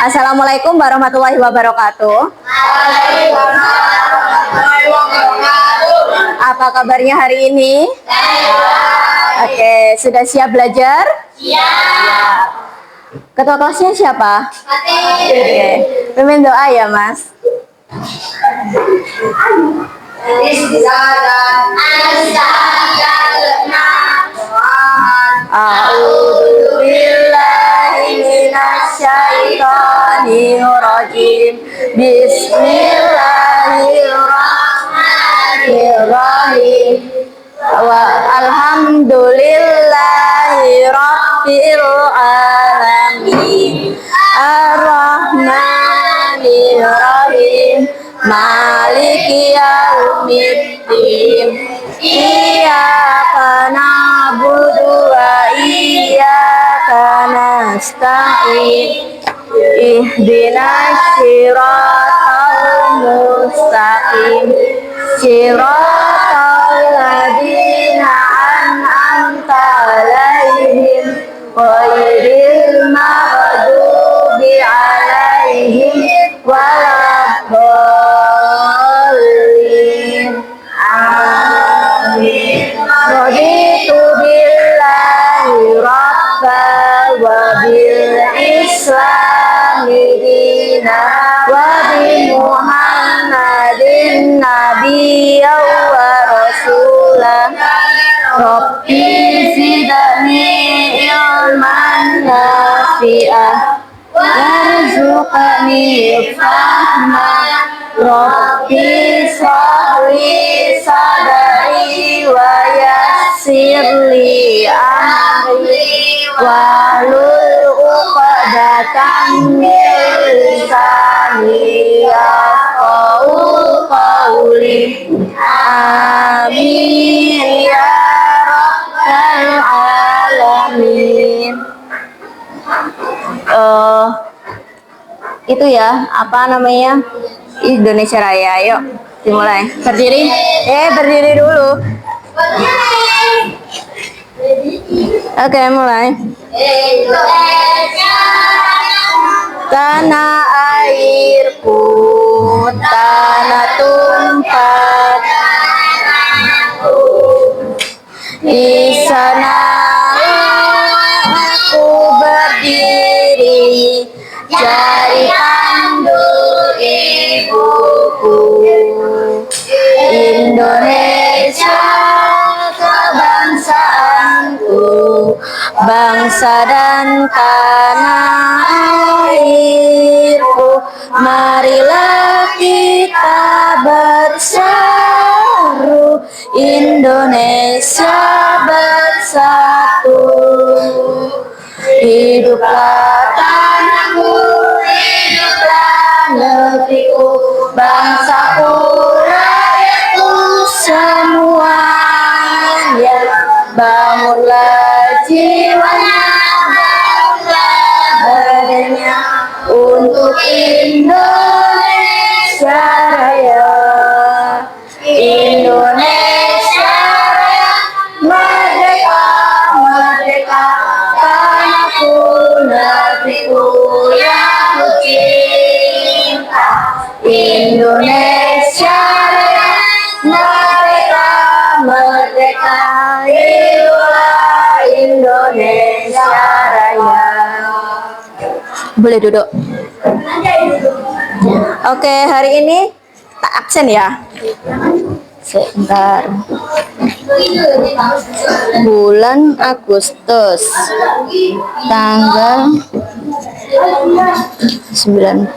Assalamualaikum warahmatullahi wabarakatuh. Apa kabarnya hari ini? Oke, sudah siap belajar? Siap. Ketua kelasnya siapa? Oke, pimpin doa ya, Mas. A'udzu billahi minasyaitonir rajim. Bismillahirrahmanirrahim. Wa alhamdulillahi rabbil alamin. Ar-Rahmanir Rahim. Maliki yaumiddin. Iyyaka na'budu wa iyyaka nasta'in. Ihdinas siratal mustaqim. Siratal ladzina an'amta 'alaihim ghairil maghdubi 'alaihim waladdallin. Amin. Raditu billahi rabba wa bil islami dina wa bi Muhammadin nabiyya wa rasulah. Rabbi zidni ilman nafi'ah warzuqni fahma. Rabbi sholli sadri wa yassirli amri wahlul 'uqdatam min lisani yafqahu qawli. Amin ya rabbal alamin. Itu ya, apa namanya? Indonesia Raya. Yuk, dimulai. Berdiri. Berdiri dulu. Oke, mulai. Tanah airku, tanah tumpah, di sana aku berdiri, jari pandu ibuku. Indonesia kebangsaanku, bangsa dan tanah airku. Marilah kita berseru, Indonesia bersatu. Hiduplah tanahku, hiduplah negeriku, bangsaku, rakyatku semuanya. Bangunlah jiwanya, bangunlah badannya untuk Indonesia Raya. Indonesia Raya, merdeka, merdeka, tanahku, negeriku yang ku cinta. Indonesia Raya, merdeka, merdeka, hiduplah Indonesia Raya. Boleh duduk. Oke, hari ini tak absen ya. Sebentar. Bulan Agustus, tanggal 19.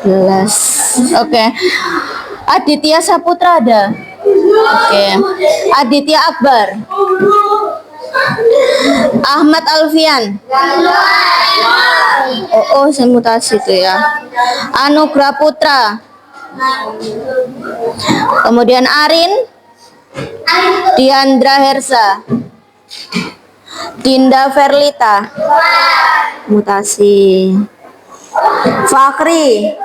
Oke. Aditya Saputra ada. Oke. Aditya Akbar. Ahmad Alfian. Oh, saya mutasi itu ya. Anugrah Putra. Kemudian Arin Diandra Hersa. Dinda Verlita. Mutasi. Fakri.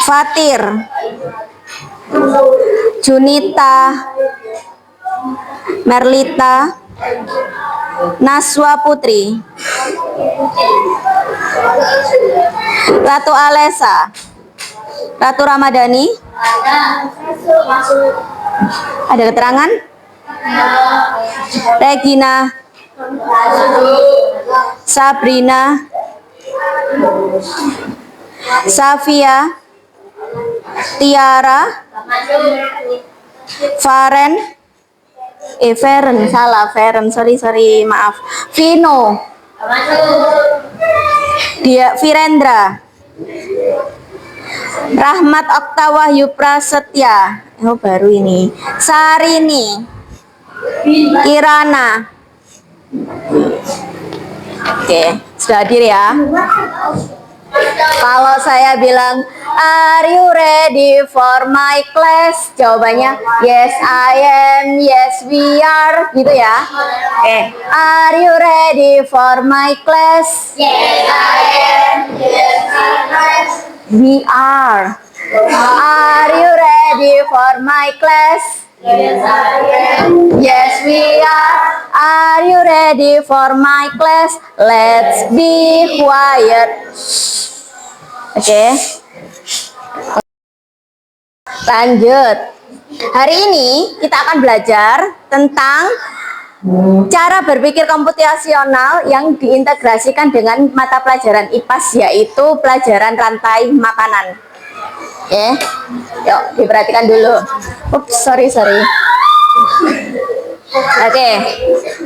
Fatir. Junita. Merlita. Naswa Putri. Ratu Alesa. Ratu Ramadhani. Ada keterangan? Regina. Sabrina. Safia. Tiara. Faren. Feren, salah. Feren, sorry, maaf. Vino. Dia Virendra. Rahmat Okta Wahyu Prasetya. Oh, baru ini. Sarini. Kirana. Oke, sudah hadir ya. Kalau saya bilang, are you ready for my class? Jawabannya, yes I am, yes we are, gitu ya. Oke, are you ready for my class? Yes, I am. Yes, I am. We are. Are you ready for my class? Yes, I am. Yes, we are. Are you ready for my class? Let's be quiet. Oke. Lanjut. Hari ini kita akan belajar tentang cara berpikir komputasional yang diintegrasikan dengan mata pelajaran IPAS, yaitu pelajaran rantai makanan. Oke. Yuk, diperhatikan dulu. Ups, sorry. Oke.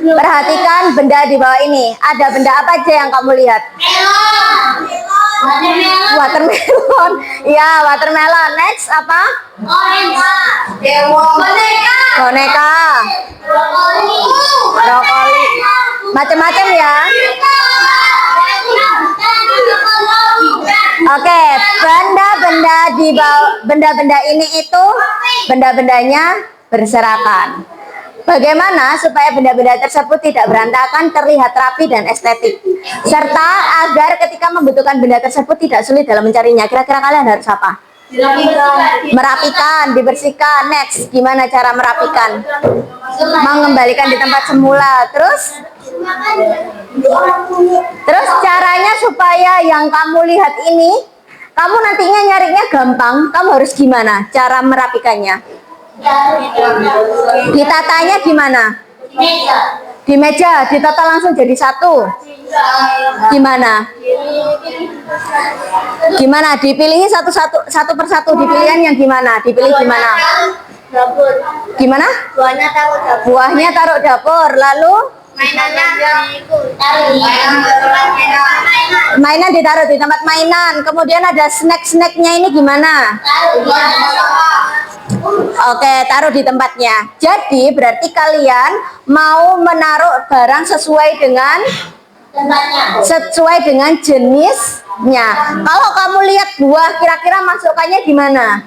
Perhatikan benda di bawah ini. Ada benda apa aja yang kamu lihat? Watermelon. Ya, watermelon. Next apa? Boneka. Brokoli. Macam-macam ya. Oke, benda-benda di bawah, benda-benda ini itu benda-bendanya berserakan. Bagaimana supaya benda-benda tersebut tidak berantakan, terlihat rapi dan estetik, serta agar ketika membutuhkan benda tersebut tidak sulit dalam mencarinya. Kira-kira kalian harus apa? Merapikan, dibersihkan. Next, gimana cara merapikan? Mengembalikan di tempat semula. Terus caranya supaya yang kamu lihat ini, kamu nantinya nyarinya gampang, kamu harus gimana cara merapikannya? Ditatanya gimana? Di meja, ditata langsung jadi satu. Gimana? Gimana? Dipilih satu persatu, dipilih yang gimana? Dipilih gimana? Gimana? Buahnya taruh dapur, lalu mainan ditaruh di tempat mainan. Kemudian ada snack-snacknya, ini gimana? Oke, taruh di tempatnya. Jadi berarti kalian mau menaruh barang sesuai dengan jenisnya. Kalau kamu lihat buah, kira-kira masukkannya di mana?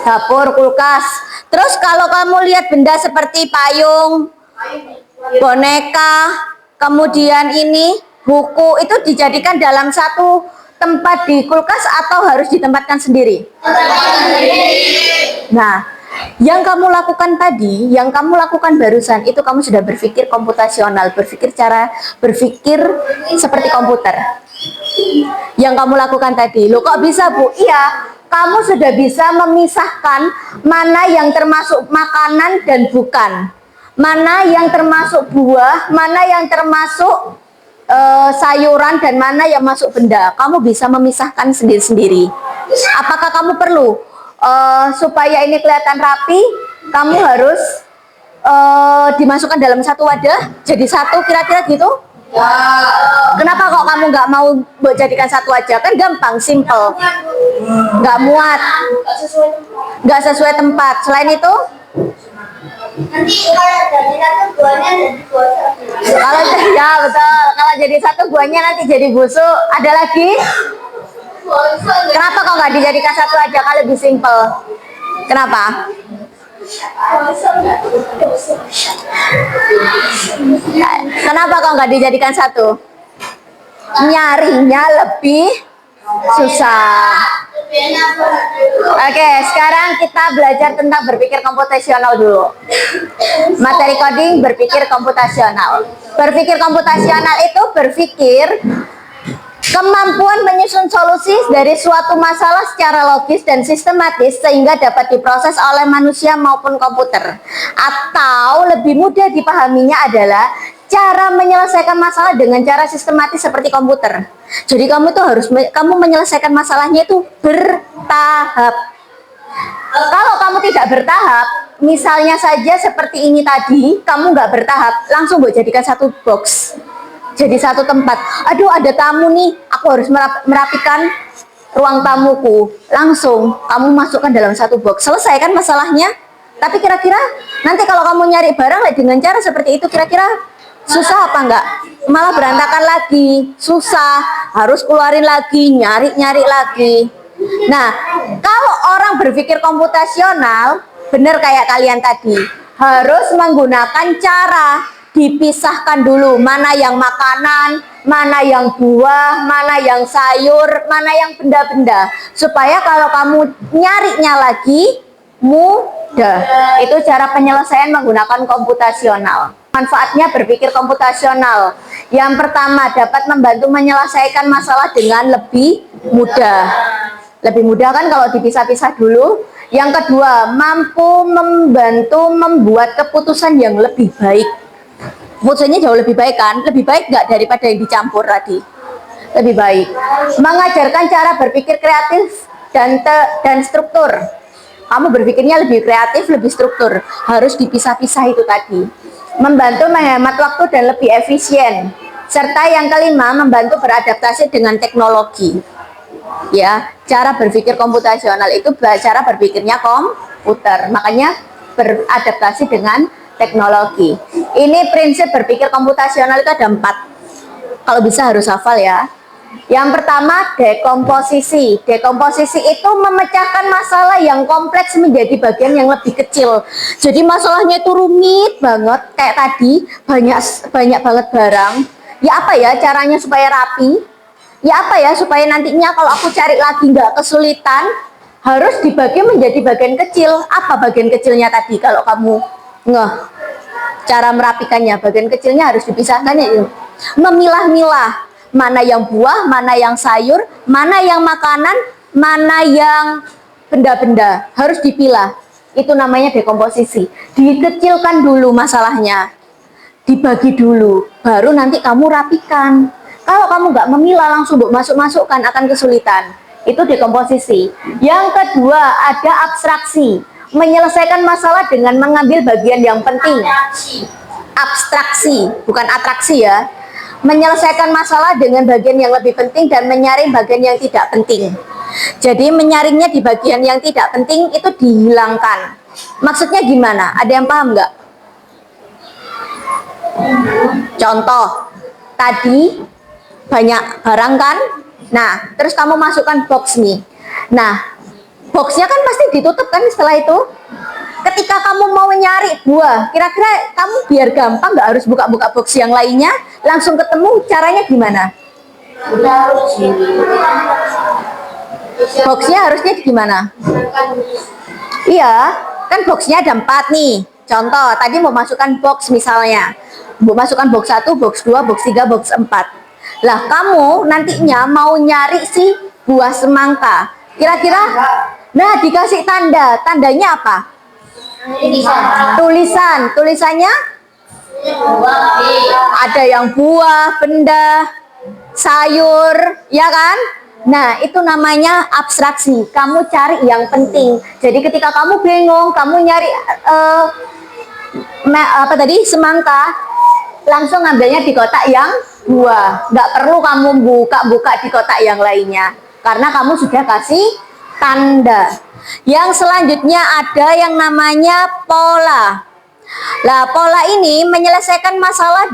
Dapur, kulkas. Terus kalau kamu lihat benda seperti payung, boneka, kemudian ini buku, itu dijadikan dalam satu tempat di kulkas atau harus ditempatkan sendiri? Nah, yang kamu lakukan tadi, yang kamu lakukan barusan, itu kamu sudah berpikir komputasional, berpikir seperti komputer. Yang kamu lakukan tadi, loh kok bisa Bu? Iya, kamu sudah bisa memisahkan mana yang termasuk makanan dan bukan, mana yang termasuk buah, mana yang termasuk sayuran, dan mana yang masuk benda. Kamu bisa memisahkan sendiri-sendiri. Apakah kamu perlu supaya ini kelihatan rapi, kamu harus dimasukkan dalam satu wadah jadi satu, kira-kira gitu? Kenapa kok kamu nggak mau jadikan satu aja? Kan gampang, simple. Nggak muat, nggak sesuai tempat. Selain itu, Nanti kalau jadi satu buahnya jadi busuk. ya betul, kalau jadi satu buahnya nanti jadi busuk. Ada lagi? Kenapa kok nggak dijadikan satu aja kalau lebih simple? Kenapa? Kenapa kok nggak dijadikan satu? Nyarinya lebih susah. Oke, sekarang kita belajar tentang berpikir komputasional dulu. Materi coding berpikir komputasional. Berpikir komputasional itu berpikir Kemampuan menyusun solusi dari suatu masalah secara logis dan sistematis sehingga dapat diproses oleh manusia maupun komputer. Atau lebih mudah dipahaminya adalah cara menyelesaikan masalah dengan cara sistematis seperti komputer. Jadi kamu tuh kamu menyelesaikan masalahnya itu bertahap. Kalau kamu tidak bertahap, misalnya saja seperti ini tadi, kamu nggak bertahap, langsung buat jadikan satu box. Jadi satu tempat, aduh ada tamu nih, aku harus merapikan ruang tamuku. Langsung kamu masukkan dalam satu box, selesaikan masalahnya. Tapi kira-kira nanti kalau kamu nyari barang dengan cara seperti itu, kira-kira susah apa enggak? Malah berantakan lagi, susah, harus keluarin lagi, nyari-nyari lagi. Nah, kalau orang berpikir komputasional, benar kayak kalian tadi, harus menggunakan cara dipisahkan dulu mana yang makanan, mana yang buah, mana yang sayur, mana yang benda-benda, supaya kalau kamu nyarinya lagi mudah. Itu cara penyelesaian menggunakan komputasional. Manfaatnya berpikir komputasional. Yang pertama, dapat membantu menyelesaikan masalah dengan lebih mudah. Lebih mudah kan kalau dipisah-pisah dulu. Yang kedua, mampu membantu membuat keputusan yang lebih baik. Keputusannya jauh lebih baik kan? Lebih baik nggak daripada yang dicampur tadi? Lebih baik. Mengajarkan cara berpikir kreatif dan struktur. Kamu berpikirnya lebih kreatif, lebih struktur. Harus dipisah-pisah itu tadi. Membantu menghemat waktu dan lebih efisien. Serta yang kelima, membantu beradaptasi dengan teknologi. Ya, cara berpikir komputasional itu cara berpikirnya komputer. Makanya beradaptasi dengan teknologi. Ini prinsip berpikir komputasional itu ada 4. Kalau bisa harus hafal ya. Yang pertama, dekomposisi. Dekomposisi itu memecahkan masalah yang kompleks menjadi bagian yang lebih kecil. Jadi masalahnya itu rumit banget kayak tadi, banyak banget barang. Ya apa ya caranya supaya rapi? Ya apa ya supaya nantinya kalau aku cari lagi nggak kesulitan? Harus dibagi menjadi bagian kecil. Apa bagian kecilnya tadi kalau kamu cara merapikannya? Bagian kecilnya harus dipisahkan ya. Memilah-milah mana yang buah, mana yang sayur, mana yang makanan, mana yang benda-benda, harus dipilah. Itu namanya dekomposisi. Dikecilkan dulu masalahnya, dibagi dulu, baru nanti kamu rapikan. Kalau kamu nggak memilah langsung masukkan akan kesulitan. Itu dekomposisi. Yang kedua, ada abstraksi. Menyelesaikan masalah dengan mengambil bagian yang penting. Abstraksi, bukan atraksi ya. Menyelesaikan masalah dengan bagian yang lebih penting dan menyaring bagian yang tidak penting. Jadi menyaringnya di bagian yang tidak penting itu dihilangkan. Maksudnya gimana? Ada yang paham nggak? Contoh, tadi banyak barang kan? Nah, terus kamu masukkan box nih. Nah, boxnya kan pasti ditutup kan setelah itu. Ketika kamu mau nyari buah, kira-kira kamu biar gampang nggak harus buka-buka box yang lainnya, langsung ketemu, caranya gimana? Boxnya harusnya gimana? Iya, kan boxnya ada 4 nih. Contoh, tadi mau masukkan box misalnya. Mau masukkan box 1, box 2, box 3, box 4. Lah, kamu nantinya mau nyari si buah semangka. Kira-kira, nah dikasih tanda. Tandanya apa? Tulisannya ada yang buah, benda, sayur, ya kan? Nah, itu namanya abstraksi. Kamu cari yang penting. Jadi ketika kamu bingung, kamu nyari semangka, langsung ngambilnya di kotak yang buah. Nggak perlu kamu buka-buka di kotak yang lainnya, karena kamu sudah kasih tanda. Yang selanjutnya ada yang namanya pola. Lah, pola ini menyelesaikan masalah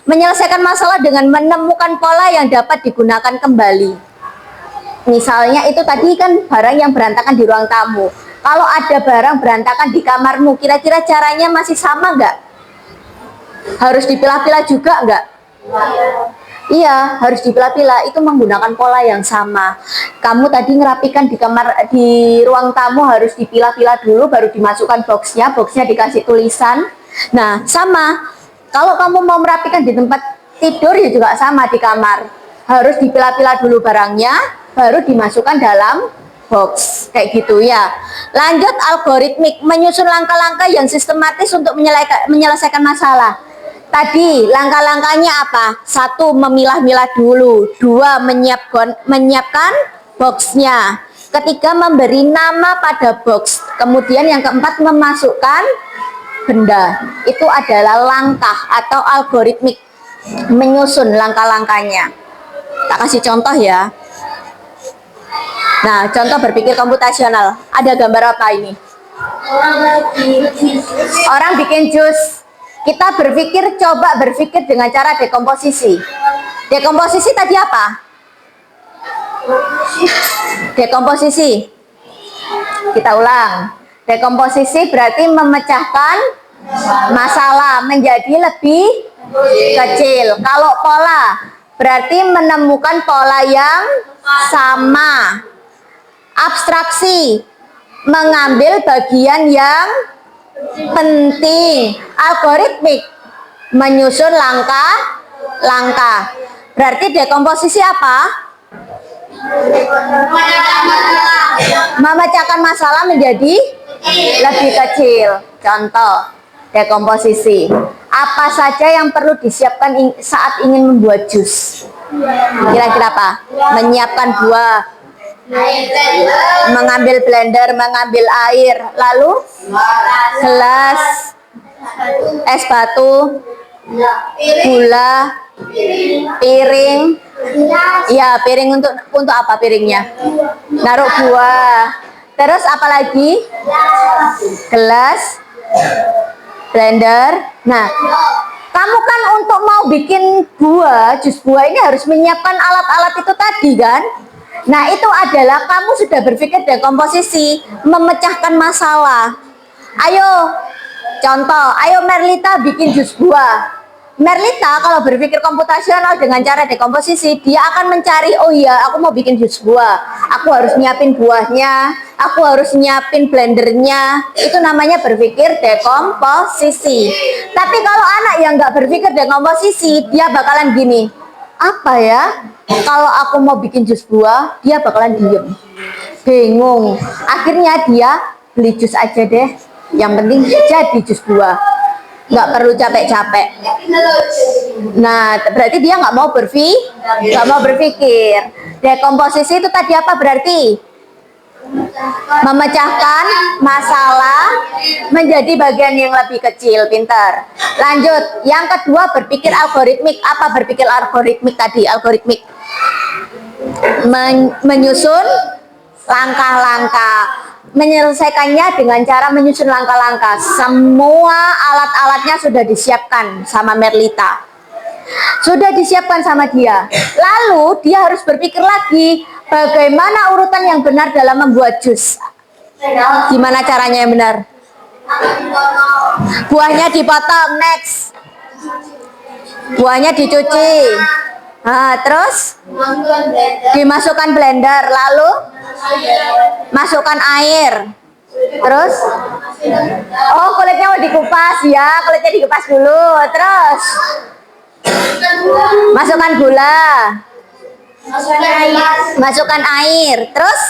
menyelesaikan masalah dengan menemukan pola yang dapat digunakan kembali. Misalnya itu tadi kan barang yang berantakan di ruang tamu. Kalau ada barang berantakan di kamarmu, kira-kira caranya masih sama nggak? Harus dipilah-pilah juga nggak? Iya, harus dipilah-pilah. Itu menggunakan pola yang sama. Kamu tadi ngerapikan di ruang tamu harus dipilah-pilah dulu, baru dimasukkan boxnya. Boxnya dikasih tulisan. Nah, sama. Kalau kamu mau merapikan di tempat tidur ya juga sama di kamar. harus dipilah-pilah dulu barangnya, baru dimasukkan dalam box kayak gitu ya. Lanjut algoritmik, menyusun langkah-langkah yang sistematis untuk menyelesaikan masalah. Tadi langkah-langkahnya apa? 1. Memilah-milah dulu. 2. Menyiapkan boxnya. Ketiga, memberi nama pada box. Kemudian yang keempat, memasukkan benda. Itu adalah langkah atau algoritmik, menyusun langkah-langkahnya. Tak kasih contoh ya. Nah, contoh berpikir komputasional. Ada gambar apa ini? Orang bikin jus. Kita coba berpikir dengan cara dekomposisi. Dekomposisi tadi apa? Dekomposisi. Kita ulang. Dekomposisi berarti memecahkan masalah menjadi lebih kecil. Kalau pola berarti menemukan pola yang sama. Abstraksi, mengambil bagian yang penting. Algoritmik, menyusun langkah-langkah. Berarti dekomposisi apa? Memecahkan masalah menjadi lebih kecil. Contoh dekomposisi. Apa saja yang perlu disiapkan saat ingin membuat jus? Kira-kira apa? Menyiapkan buah, mengambil blender, mengambil air, lalu gelas, es batu, gula, piring. Ya, piring untuk apa piringnya? Naruh buah. Terus apa lagi? Gelas, blender. Nah, kamu kan untuk mau bikin jus buah ini harus menyiapkan alat-alat itu tadi kan? Nah, itu adalah kamu sudah berpikir dekomposisi, memecahkan masalah. Ayo, contoh, ayo Merlita bikin jus buah. Merlita kalau berpikir komputasional dengan cara dekomposisi, dia akan mencari, oh iya, aku mau bikin jus buah. Aku harus nyiapin buahnya, aku harus nyiapin blendernya. Itu namanya berpikir dekomposisi. Tapi kalau anak yang nggak berpikir dekomposisi, dia bakalan gini, apa ya? Kalau aku mau bikin jus buah, dia bakalan diem, bingung. Akhirnya dia beli jus aja deh. Yang penting jadi jus buah, nggak perlu capek-capek. Nah, berarti dia nggak mau berpikir. Dekomposisi itu tadi apa berarti? Memecahkan masalah menjadi bagian yang lebih kecil. Pintar. Lanjut, yang kedua berpikir algoritmik. Apa berpikir algoritmik tadi? Algoritmik menyusun langkah-langkah, menyelesaikannya dengan cara menyusun langkah-langkah. Semua alat-alatnya sudah disiapkan sama Merlita, sudah disiapkan sama dia. Lalu dia harus berpikir lagi, bagaimana urutan yang benar dalam membuat jus. Gimana caranya yang benar? Buahnya dipotong, next. Buahnya dicuci. Nah, terus dimasukkan blender, lalu masukkan air. Terus kulitnya mau dikupas ya, kulitnya dikupas dulu. Terus masukkan gula, masukkan air. Terus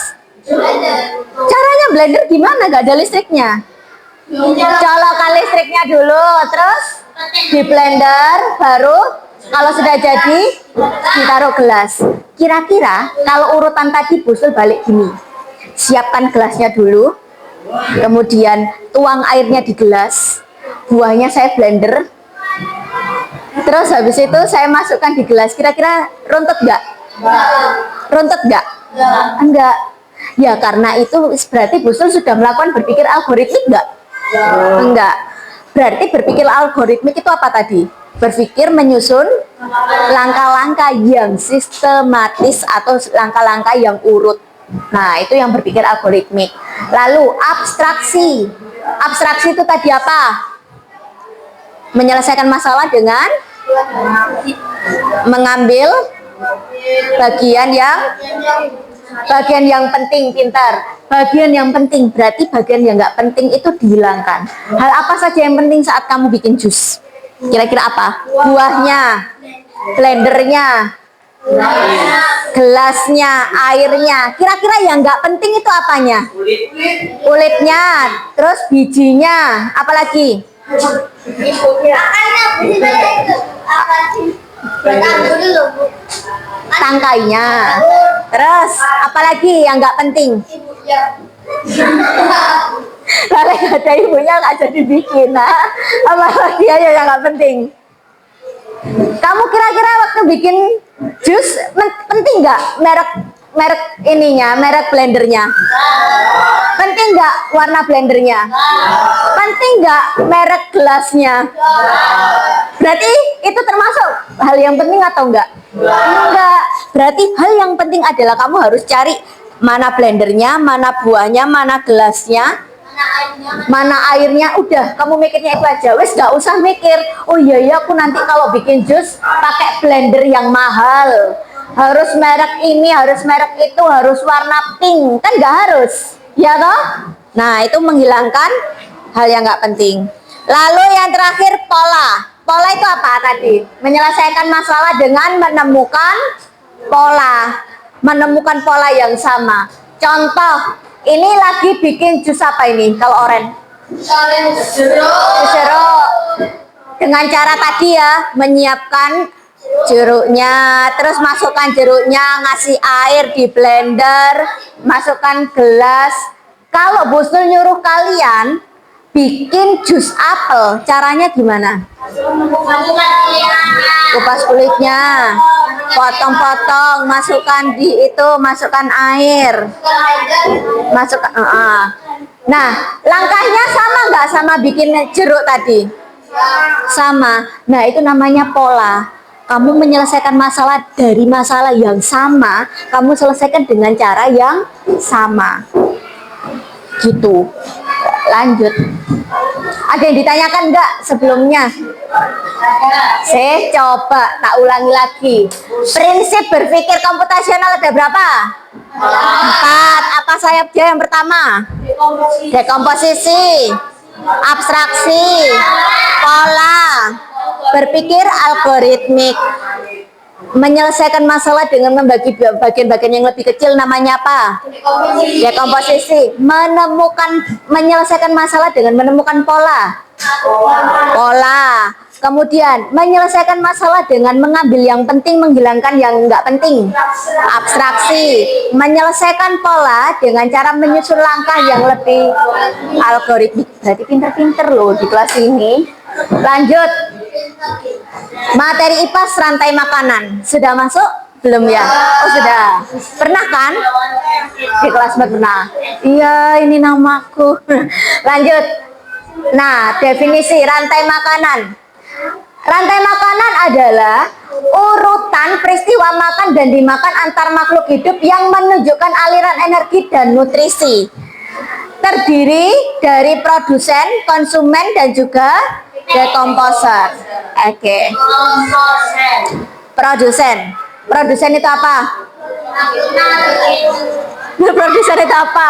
caranya blender gimana? Gak ada listriknya. Colokan listriknya dulu, terus di blender, baru kalau sudah jadi ditaruh gelas. Kira-kira kalau urutan tadi Busul balik gini, siapkan gelasnya dulu, kemudian tuang airnya di gelas, buahnya saya blender, terus habis itu saya masukkan di gelas. Kira-kira runtuh nggak? Runtuh nggak? Enggak. Ya karena itu berarti Busul sudah melakukan berpikir algoritmik nggak? Enggak. Berarti berpikir algoritmik itu apa tadi? Berpikir menyusun langkah-langkah yang sistematis atau langkah-langkah yang urut. Nah, itu yang berpikir algoritmik. Lalu abstraksi. Abstraksi itu tadi apa? Menyelesaikan masalah dengan mengambil bagian yang penting. Pintar. Bagian yang penting berarti bagian yang nggak penting itu dihilangkan. Hal apa saja yang penting saat kamu bikin jus? Kira-kira apa? Buahnya, blendernya, Gelasnya, airnya. Kira-kira yang nggak penting itu apanya? Kulitnya, terus bijinya, apalagi? Akarnya beli saya itu. Akar sih. Batang dulu, Bu. Tangkainya. Terus, apalagi yang nggak penting? Ibunya. Kalau nggak ada ibunya nggak jadi bikin. Nah, apalagi aja yang nggak penting? Kamu kira-kira waktu bikin jus penting nggak merek ininya, merek blendernya? Penting nggak warna blendernya? Penting nggak merek gelasnya? Berarti itu termasuk hal yang penting atau enggak? Enggak. Berarti hal yang penting adalah kamu harus cari mana blendernya, mana buahnya, mana gelasnya, mana airnya. Udah, kamu mikirnya itu aja. Wes gak usah mikir, oh iya ya aku nanti kalau bikin jus pakai blender yang mahal, harus merek ini, harus merek itu, harus warna pink. Kan gak harus, ya toh? Nah, itu menghilangkan hal yang gak penting. Lalu yang terakhir, pola. Pola itu apa tadi? Menyelesaikan masalah dengan menemukan pola. Menemukan pola yang sama. Contoh, ini lagi bikin jus apa ini kalau oren? Jus jeruk. Dengan cara tadi ya, menyiapkan jeruknya, terus masukkan jeruknya, ngasih air di blender, masukkan gelas. Kalau Bu Sul nyuruh kalian bikin jus apel, caranya gimana? Kupas kulitnya, potong-potong, masukkan di itu, masukkan air, masukkan. Nah, langkahnya sama nggak sama bikin jeruk tadi? Sama. Nah, itu namanya pola. Kamu menyelesaikan masalah dari masalah yang sama, kamu selesaikan dengan cara yang sama. Gitu. Lanjut. Ada yang ditanyakan nggak sebelumnya? Coba tak ulangi lagi. Prinsip berpikir komputasional ada berapa? 4. Apa sayapnya yang pertama? Dekomposisi, abstraksi, pola, berpikir algoritmik. Menyelesaikan masalah dengan membagi bagian-bagian yang lebih kecil namanya apa? Dekomposisi. Menyelesaikan masalah dengan menemukan pola. Pola. Kemudian menyelesaikan masalah dengan mengambil yang penting, menghilangkan yang enggak penting. Abstraksi. Menyelesaikan pola dengan cara menyusun langkah yang lebih algoritmik. Berarti pinter-pinter loh di kelas ini. Lanjut. Materi IPA rantai makanan. Sudah masuk? Belum ya? Oh sudah. Pernah kan? Di kelas pernah. Iya, ini namaku. Lanjut. Nah, definisi rantai makanan. Rantai makanan adalah urutan peristiwa makan dan dimakan antar makhluk hidup yang menunjukkan aliran energi dan nutrisi. Terdiri dari produsen, konsumen, dan juga dekomposer. Oke. Produsen. Produsen itu apa? Produsen itu apa?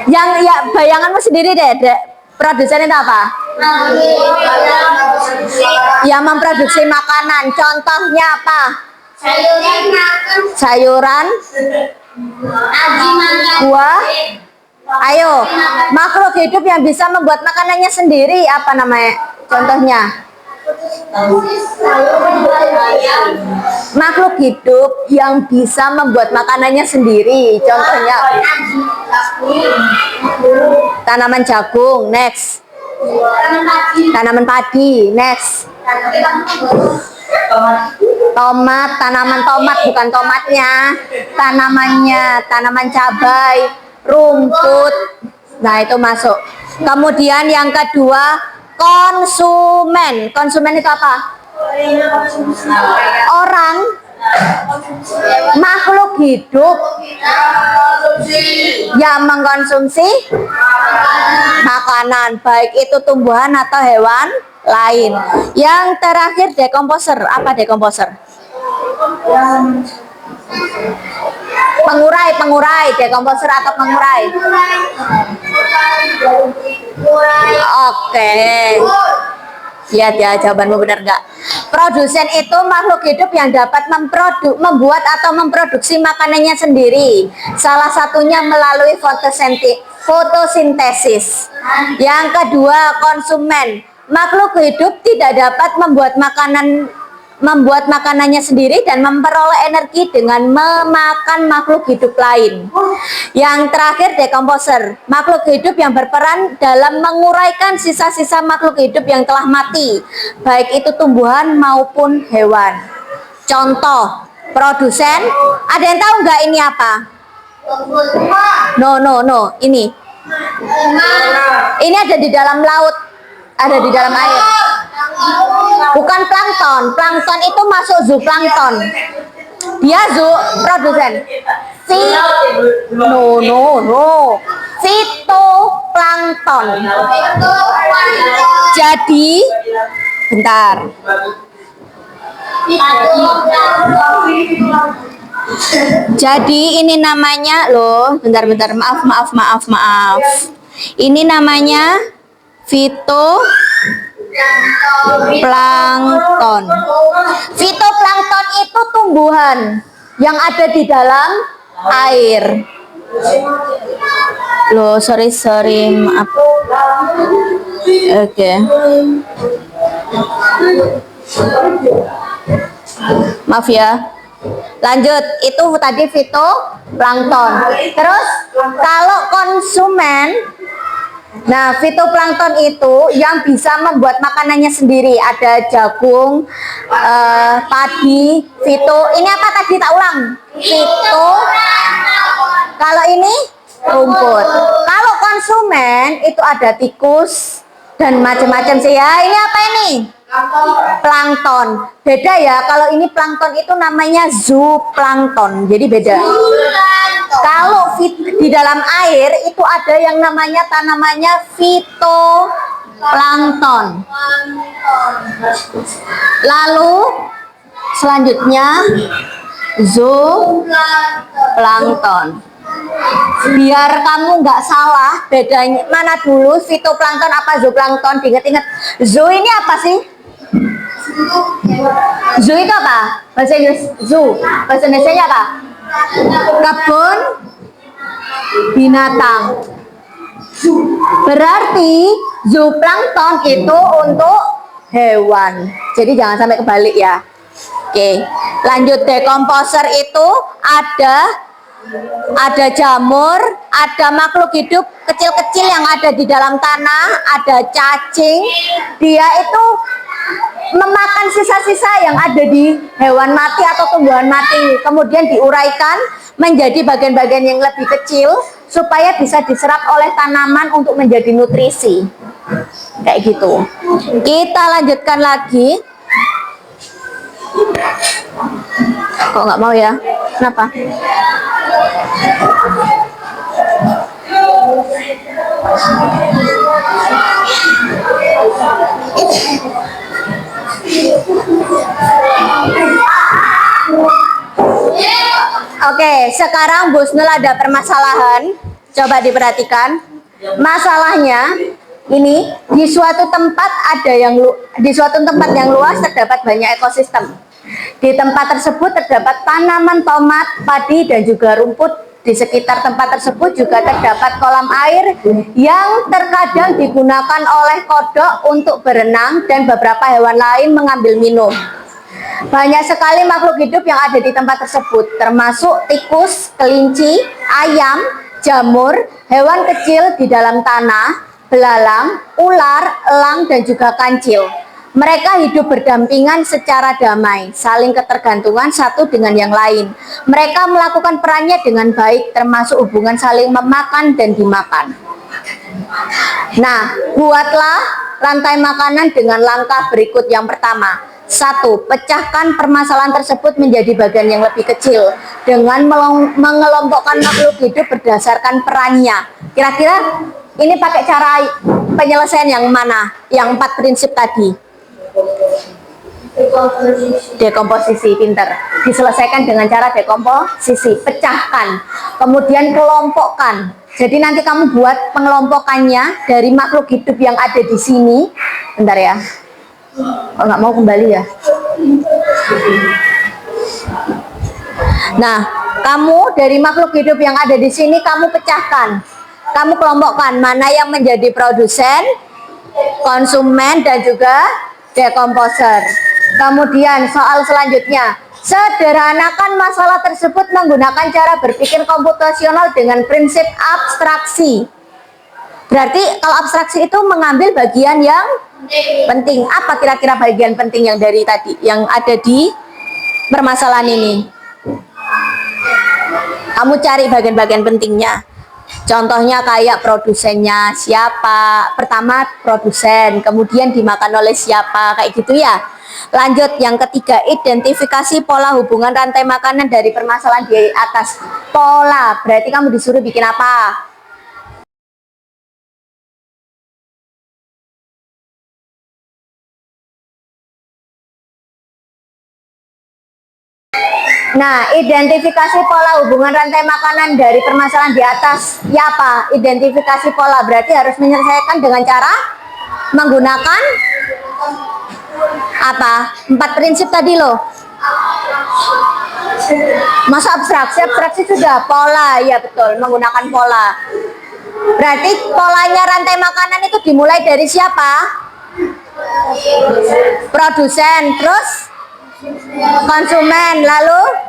Yang ya bayanganmu sendiri deh. Produsen itu apa? Yang memproduksi makanan. Contohnya apa? Sayuran, buah. Ayo, makhluk hidup yang bisa membuat makanannya sendiri apa namanya? Contohnya? Makhluk hidup yang bisa membuat makanannya sendiri. Contohnya tanaman jagung. Next. Tanaman padi. Next. Tomat, tanaman tomat, bukan tomatnya, tanamannya, tanaman cabai, rumput. Nah, itu masuk. Kemudian yang kedua, konsumen. Konsumen itu apa? Orang, makhluk hidup yang mengkonsumsi makanan, baik itu tumbuhan atau hewan lain. Yang terakhir dekomposer. Apa dekomposer? Pengurai, dekomposer atau pengurai. Oke. Lihat ya, jawabanmu benar nggak? Produsen itu makhluk hidup yang dapat membuat atau memproduksi makanannya sendiri. Salah satunya melalui fotosintesis. Yang kedua, konsumen. Makhluk hidup tidak dapat membuat makanannya sendiri dan memperoleh energi dengan memakan makhluk hidup lain. Yang terakhir, dekomposer, makhluk hidup yang berperan dalam menguraikan sisa-sisa makhluk hidup yang telah mati, baik itu tumbuhan maupun hewan. Contoh, produsen, ada yang tahu nggak ini apa? No, ini ada di dalam laut, ada di dalam air. Bukan plankton. Plankton itu masuk zooplankton. Dia produsen. No. Fitoplankton. Jadi, bentar. Jadi ini namanya loh, bentar. Maaf. Ini namanya fitoplankton. Fitoplankton itu tumbuhan yang ada di dalam air. Loh, sorry, maaf. Oke. Maaf ya. Lanjut, itu tadi fitoplankton. Terus kalau konsumen, nah, fitoplankton itu yang bisa membuat makanannya sendiri. Ada jagung, padi, ini apa tadi, tak ulang. Kalau ini rumput. Kalau konsumen itu ada tikus dan macam-macam sih ya. Ini apa ini? Plankton. Beda ya, kalau ini plankton itu namanya zooplankton. Jadi beda. Kalau di dalam air itu ada yang namanya tanamannya fitoplankton. Lalu selanjutnya zooplankton. Biar kamu nggak salah bedanya mana dulu, fitoplankton apa zooplankton. Diinget-inget, zoo ini apa sih? Zoo itu apa? Bahasa Inggris zoo. Bahasa Indonesia apa? Kebun binatang. Berarti zooplankton itu untuk hewan. Jadi jangan sampai kebalik ya. Oke, lanjut. Dekomposer itu ada jamur, ada makhluk hidup kecil-kecil yang ada di dalam tanah, ada cacing. Dia itu memakan sisa-sisa yang ada di hewan mati atau tumbuhan mati, kemudian diuraikan menjadi bagian-bagian yang lebih kecil supaya bisa diserap oleh tanaman untuk menjadi nutrisi. Kayak gitu. Kita lanjutkan lagi. Kok nggak mau ya? Kenapa? Oke, sekarang Bu Snul ada permasalahan. Coba diperhatikan. Masalahnya ini di suatu tempat yang luas terdapat banyak ekosistem. Di tempat tersebut terdapat tanaman tomat, padi, dan juga rumput. Di sekitar tempat tersebut juga terdapat kolam air yang terkadang digunakan oleh kodok untuk berenang dan beberapa hewan lain mengambil minum. Banyak sekali makhluk hidup yang ada di tempat tersebut, termasuk tikus, kelinci, ayam, jamur, hewan kecil di dalam tanah, belalang, ular, elang, dan juga kancil. Mereka hidup berdampingan secara damai, saling ketergantungan satu dengan yang lain. Mereka melakukan perannya dengan baik, termasuk hubungan saling memakan dan dimakan. Nah, buatlah rantai makanan dengan langkah berikut. Yang pertama, 1. Pecahkan permasalahan tersebut menjadi bagian yang lebih kecil dengan mengelompokkan makhluk hidup berdasarkan perannya. Kira-kira ini pakai cara penyelesaian yang mana? Yang 4 prinsip tadi. Dekomposisi, pinter. Diselesaikan dengan cara dekomposisi, pecahkan, kemudian kelompokkan. Jadi nanti kamu buat pengelompokannya dari makhluk hidup yang ada di sini. Bentar ya. Oh, nggak mau kembali ya. Nah, kamu dari makhluk hidup yang ada di sini kamu pecahkan. Kamu kelompokkan mana yang menjadi produsen, konsumen, dan juga dekomposer. Kemudian soal selanjutnya, sederhanakan masalah tersebut menggunakan cara berpikir komputasional dengan prinsip abstraksi. Berarti kalau abstraksi itu mengambil bagian yang penting. Apa kira-kira bagian penting yang dari tadi yang ada di permasalahan ini? Kamu cari bagian-bagian pentingnya. Contohnya kayak produsennya siapa, pertama produsen, kemudian dimakan oleh siapa, kayak gitu ya. Lanjut, yang ketiga, identifikasi pola hubungan rantai makanan dari permasalahan di atas. Pola, berarti kamu disuruh bikin apa? Nah, identifikasi pola hubungan rantai makanan dari permasalahan di atas. Ya apa? Identifikasi pola berarti harus menyelesaikan dengan cara menggunakan apa? 4 prinsip tadi loh. Masa abstraksi? Abstraksi sudah. Pola, ya betul, menggunakan pola. Berarti polanya rantai makanan itu dimulai dari siapa? Produsen, terus konsumen, lalu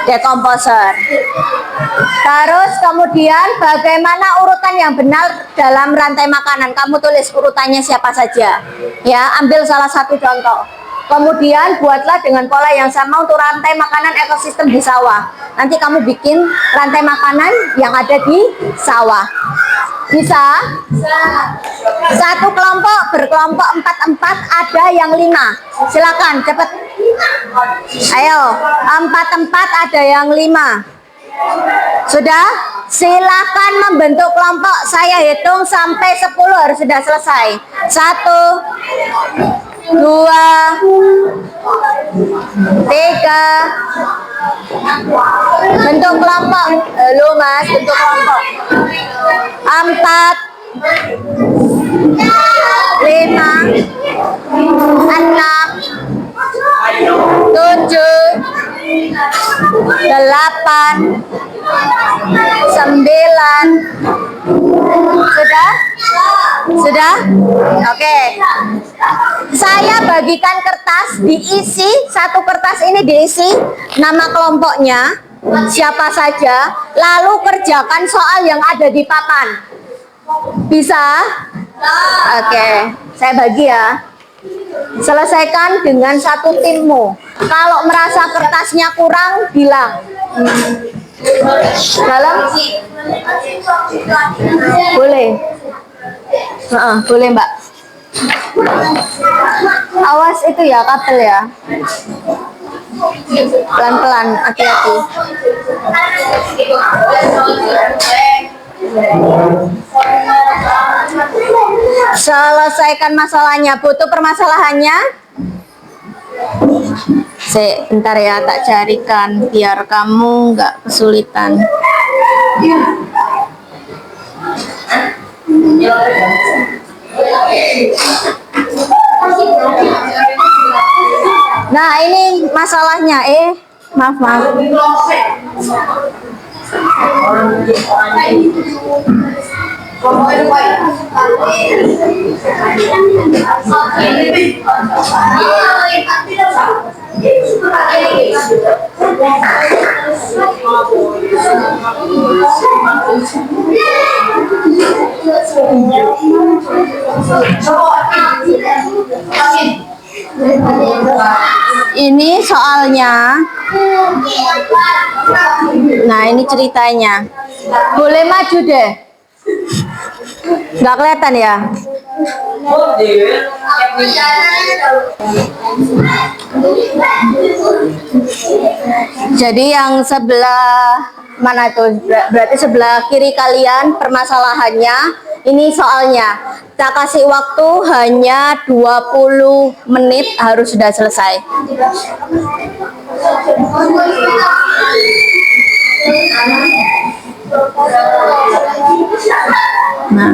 dekomposer. Terus kemudian bagaimana urutan yang benar dalam rantai makanan? Kamu tulis urutannya siapa saja. Ya, ambil salah satu contoh. Kemudian buatlah dengan pola yang sama untuk rantai makanan ekosistem di sawah. Nanti kamu bikin rantai makanan yang ada di sawah. Bisa? Satu kelompok berkelompok 4-4, ada yang 5. Silakan cepat. Ayo, 4-4 ada yang 5. Sudah? Silakan membentuk kelompok. Saya hitung sampai 10 harus sudah selesai. 1, 2, 3. Bentuk kelompok. Halo Mas, bentuk kelompok. 4, 5, 6, 7, 8, 9. Sudah? Sudah? Oke. Saya bagikan kertas, diisi, satu kertas ini diisi nama kelompoknya, siapa saja, lalu kerjakan soal yang ada di papan. Bisa? Oke, saya bagi ya. Selesaikan dengan satu timmu. Kalau merasa kertasnya kurang, bilang. Dalam? Boleh. Boleh Mbak. Awas itu ya, kabel ya. Pelan-pelan, hati-hati. Selesaikan masalahnya. Butuh permasalahannya? Bentar ya, tak carikan biar kamu nggak kesulitan. Nah, ini masalahnya. Maaf. Ini soalnya. Nah, ini ceritanya. Boleh maju deh. Nggak kelihatan ya? Jadi yang sebelah mana tuh? Berarti sebelah kiri kalian permasalahannya. Ini soalnya. Kita kasih waktu hanya 20 menit harus sudah selesai. Nah,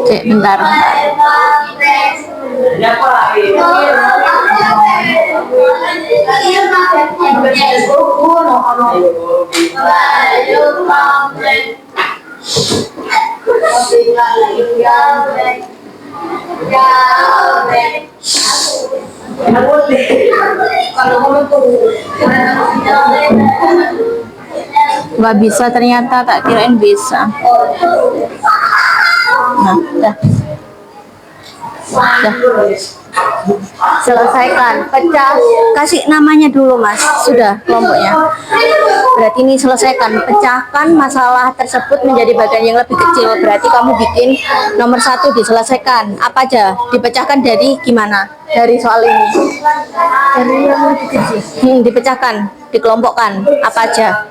Cek, bentar. Nggak bisa ternyata, tak kirain bisa. Nah, udah. Selesaikan, pecah, kasih namanya dulu mas, sudah kelompoknya. Berarti ini selesaikan, pecahkan masalah tersebut menjadi bagian yang lebih kecil. Berarti kamu bikin nomor 1 diselesaikan, apa aja, dipecahkan dari gimana, dari soal ini. Dari yang lebih kecil. Dipecahkan, dikelompokkan, apa aja.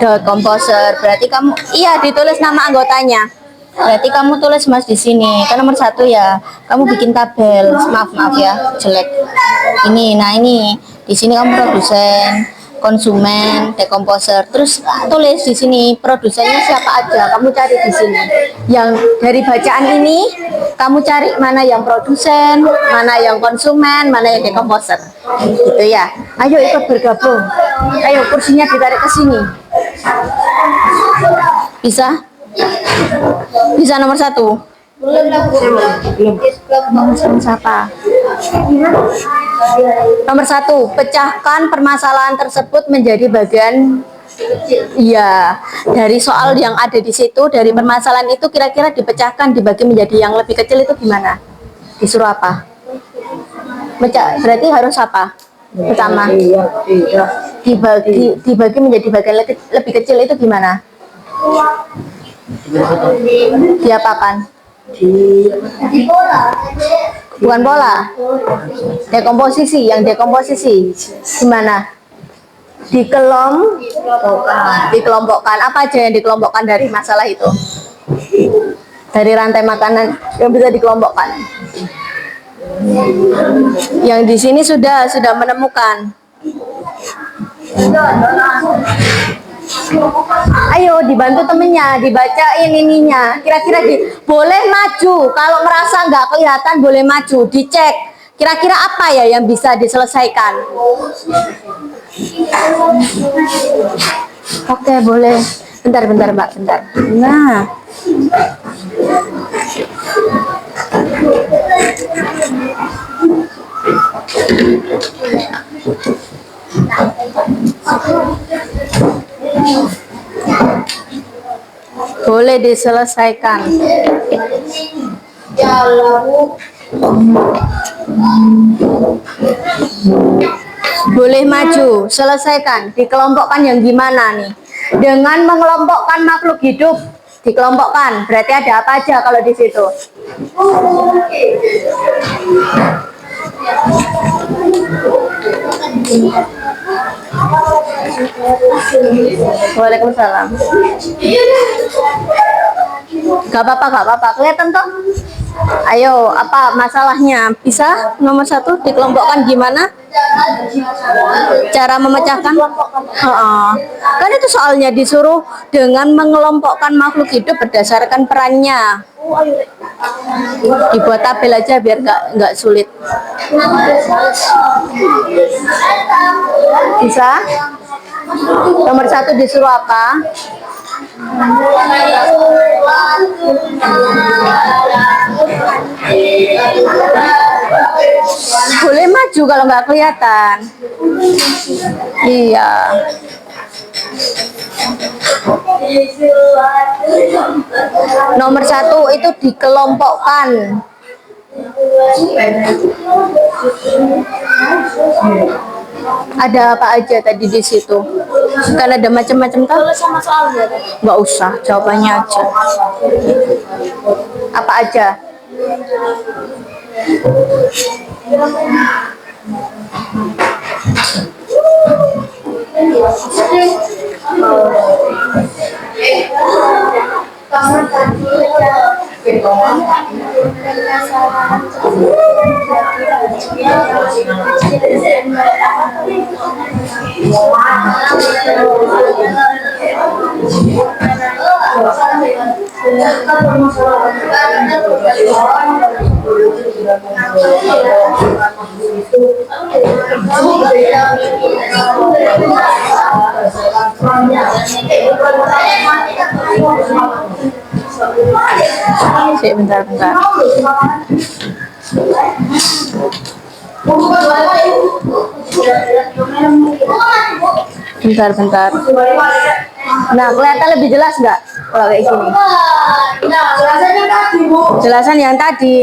Dekomposer. Berarti kamu iya ditulis nama anggotanya. Berarti kamu tulis mas di sini. Kan nomor 1 ya. Kamu bikin tabel. Maaf ya, jelek. Ini, nah ini di sini kamu produsen, konsumen, dekomposer. Terus tulis di sini produsennya siapa aja. Kamu cari di sini. Yang dari bacaan ini kamu cari mana yang produsen, mana yang konsumen, mana yang dekomposer. Gitu ya. Ayo ikut bergabung. Ayo kursinya ditarik ke sini. Bisa? Bisa nomor 1? Belum. Nomor siapa? Nomor 1, pecahkan permasalahan tersebut menjadi bagian. Iya, dari soal yang ada di situ, dari permasalahan itu kira-kira dipecahkan, dibagi menjadi yang lebih kecil itu gimana? Disuruh apa? Berarti harus apa? Pertama, dibagi menjadi bagian lebih kecil itu gimana? Diapakan? Bukan pola. Dekomposisi, yang dekomposisi gimana? Dikelompokkan. Apa aja yang dikelompokkan dari masalah itu? Dari rantai makanan yang bisa dikelompokkan. Yang di sini sudah menemukan. Ayo dibantu temennya, dibacain ininya. Kira-kira boleh maju. Kalau merasa nggak kelihatan boleh maju, dicek. Kira-kira apa ya yang bisa diselesaikan? Oke, boleh. Bentar Mbak, bentar. Nah. Boleh diselesaikan. Boleh maju, selesaikan. Dikelompokkan yang gimana nih? Dengan mengelompokkan makhluk hidup, dikelompokkan. Berarti ada apa aja kalau di situ? Waalaikumsalam. Gak apa-apa. Kelihatan toh? Ayo, apa masalahnya? Bisa nomor 1 dikelompokkan gimana? Cara memecahkan? Kan itu soalnya disuruh dengan mengelompokkan makhluk hidup berdasarkan perannya. Dibuat tabel aja biar nggak sulit. Bisa? Nomor 1 disuruh apa? Boleh maju kalau nggak kelihatan. Iya. Nomor 1 itu dikelompokkan. Ada apa aja tadi di situ? Kan ada macam-macam kan? Nggak usah, jawabannya aja. Apa aja? Sik, bentar. Bentar. Nah, kelihatan lebih jelas nggak kalau kayak gini? Jelasan yang tadi.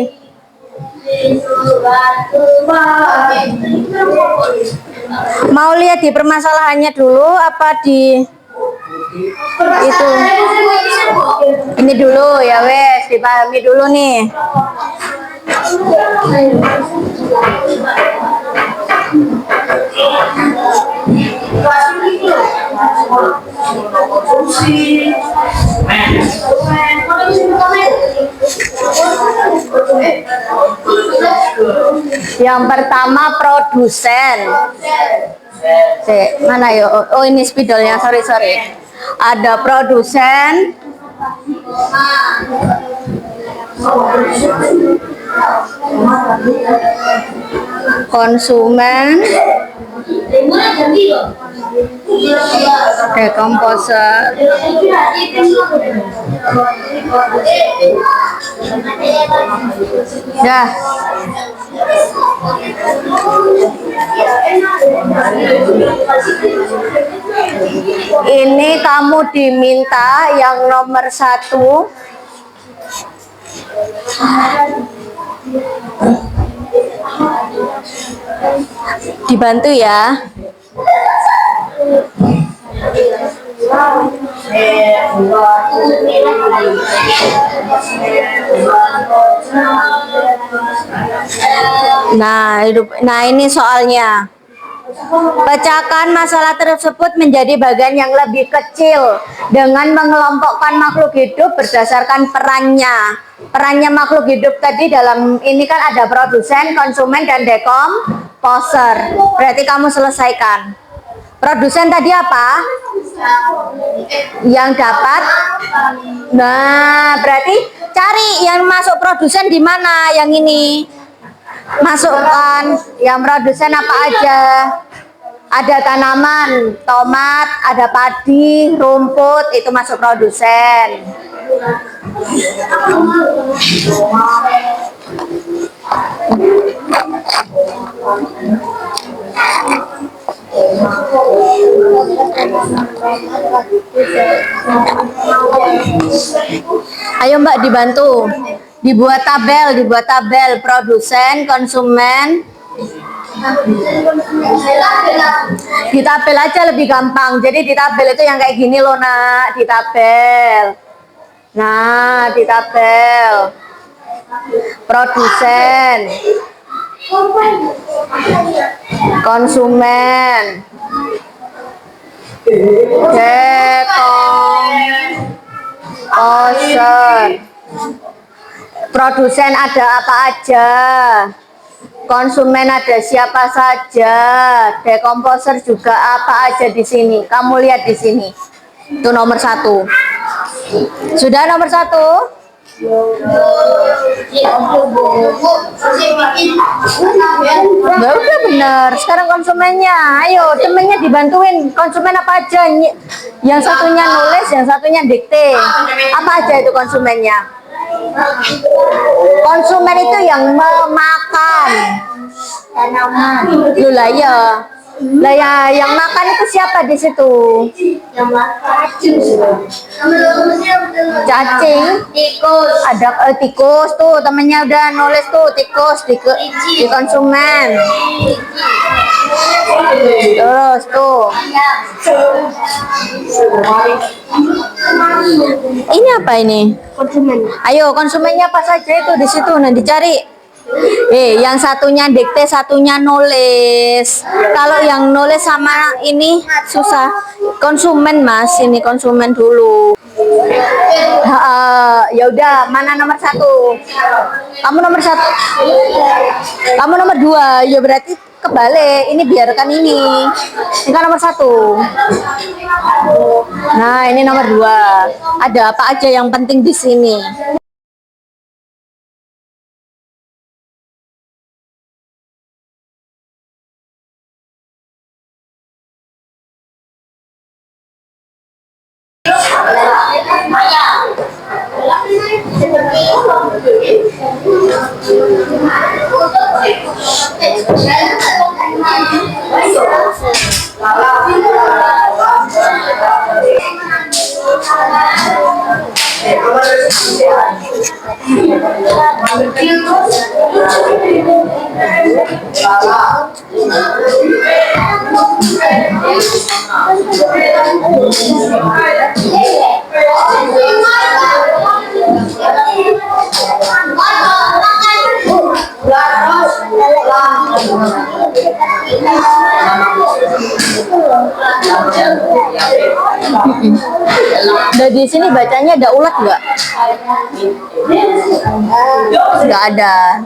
Mau lihat di permasalahannya dulu apa di itu? Ini dulu ya wes, dipahami dulu nih. Yang pertama produsen. Mana ya? Oh ini spidolnya, sorry. Ada produsen, konsumen, dekomposer. Dah. Ini kamu diminta yang nomor 1. Dibantu ya. Nah ini soalnya. Pecahkan masalah tersebut menjadi bagian yang lebih kecil dengan mengelompokkan makhluk hidup berdasarkan perannya. Perannya makhluk hidup tadi dalam ini kan ada produsen, konsumen, dan dekomposer. Berarti kamu selesaikan. Produsen tadi apa? Yang dapat. Nah, berarti cari yang masuk produsen di mana? Yang ini. Masukkan yang produsen apa aja. Ada tanaman, tomat, ada padi, rumput, itu masuk produsen. Ayo Mbak dibantu. Dibuat tabel produsen, konsumen. Di tabel aja lebih gampang. Jadi di tabel itu yang kayak gini loh nak, di tabel. Nah, di tabel. Produsen, konsumen, dekomposer. Produsen ada apa aja, konsumen ada siapa saja, dekomposer juga apa aja di sini. Kamu lihat di sini. Itu nomor 1. Sudah nomor 1? Ya udah benar. Sekarang konsumennya. Ayo temennya dibantuin. Konsumen apa aja? Yang satunya nulis, yang satunya dikte. Apa aja itu konsumennya? Konsumen itu yang memakan tanaman. Lah ya. Lah ya, yang makan itu siapa di situ? Yang makan Cacing. tikus. Ada tikus tuh, temennya udah nulis tuh tikus di konsumen. Terus tuh. Ini apa ini? Konsumen. Ayo konsumennya apa saja itu di situ, nah dicari. Yang satunya dikte, satunya nulis. Kalau yang nulis sama ini susah. Konsumen Mas, ini konsumen dulu. Ya udah, mana nomor 1? Kamu nomor 1. Kamu nomor 2. Ya berarti kebalik. Ini biarkan ini. Ini kan nomor 1. Nah, ini nomor 2. Ada apa aja yang penting di sini? Nah, di sini bacanya ada ulat nggak? Nggak ada.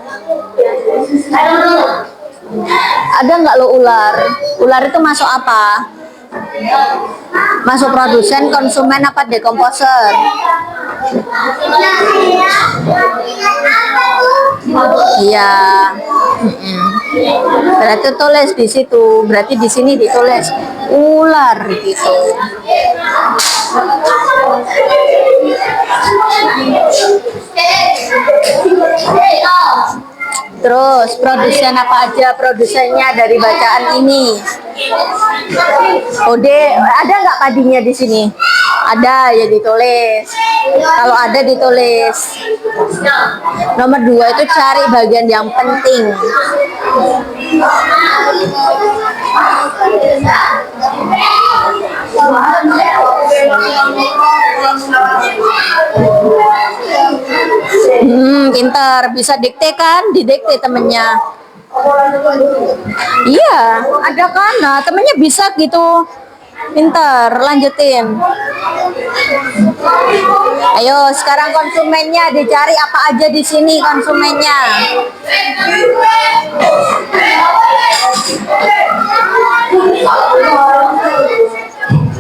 Ada nggak lo ular? Ular itu masuk apa? Masuk produsen, konsumen, apa dekomposer? Iya. Berarti tulis di situ. Berarti di sini ditulis ular gitu. Terus produsen apa aja? Produsennya dari bacaan ini. Ode, ada nggak padinya di sini? Ada, ya ditulis. Kalau ada ditulis. Nomor 2 itu cari bagian yang penting. Pintar, bisa dikte kan? Didikte temennya. Iya, ada kan? Nah, temennya bisa gitu. Pintar, lanjutin. Ayo, sekarang konsumennya dicari apa aja di sini konsumennya.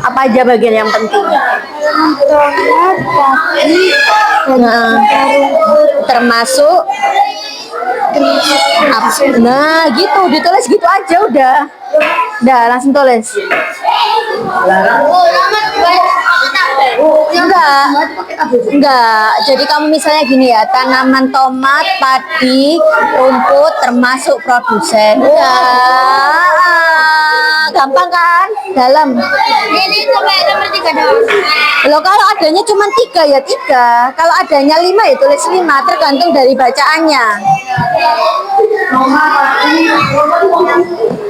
Apa aja bagian yang penting? Nah, termasuk nah gitu, ditulis gitu aja udah. Udah, langsung tulis. Enggak. Jadi kamu misalnya gini ya, tanaman tomat, padi, rumput termasuk produsen. Gampang kan? Dalam. Ini sampai nomor 3 doang. Loh, kalau adanya cuma 3 ya 3. Kalau adanya 5 ya tulis 5, tergantung dari bacaannya.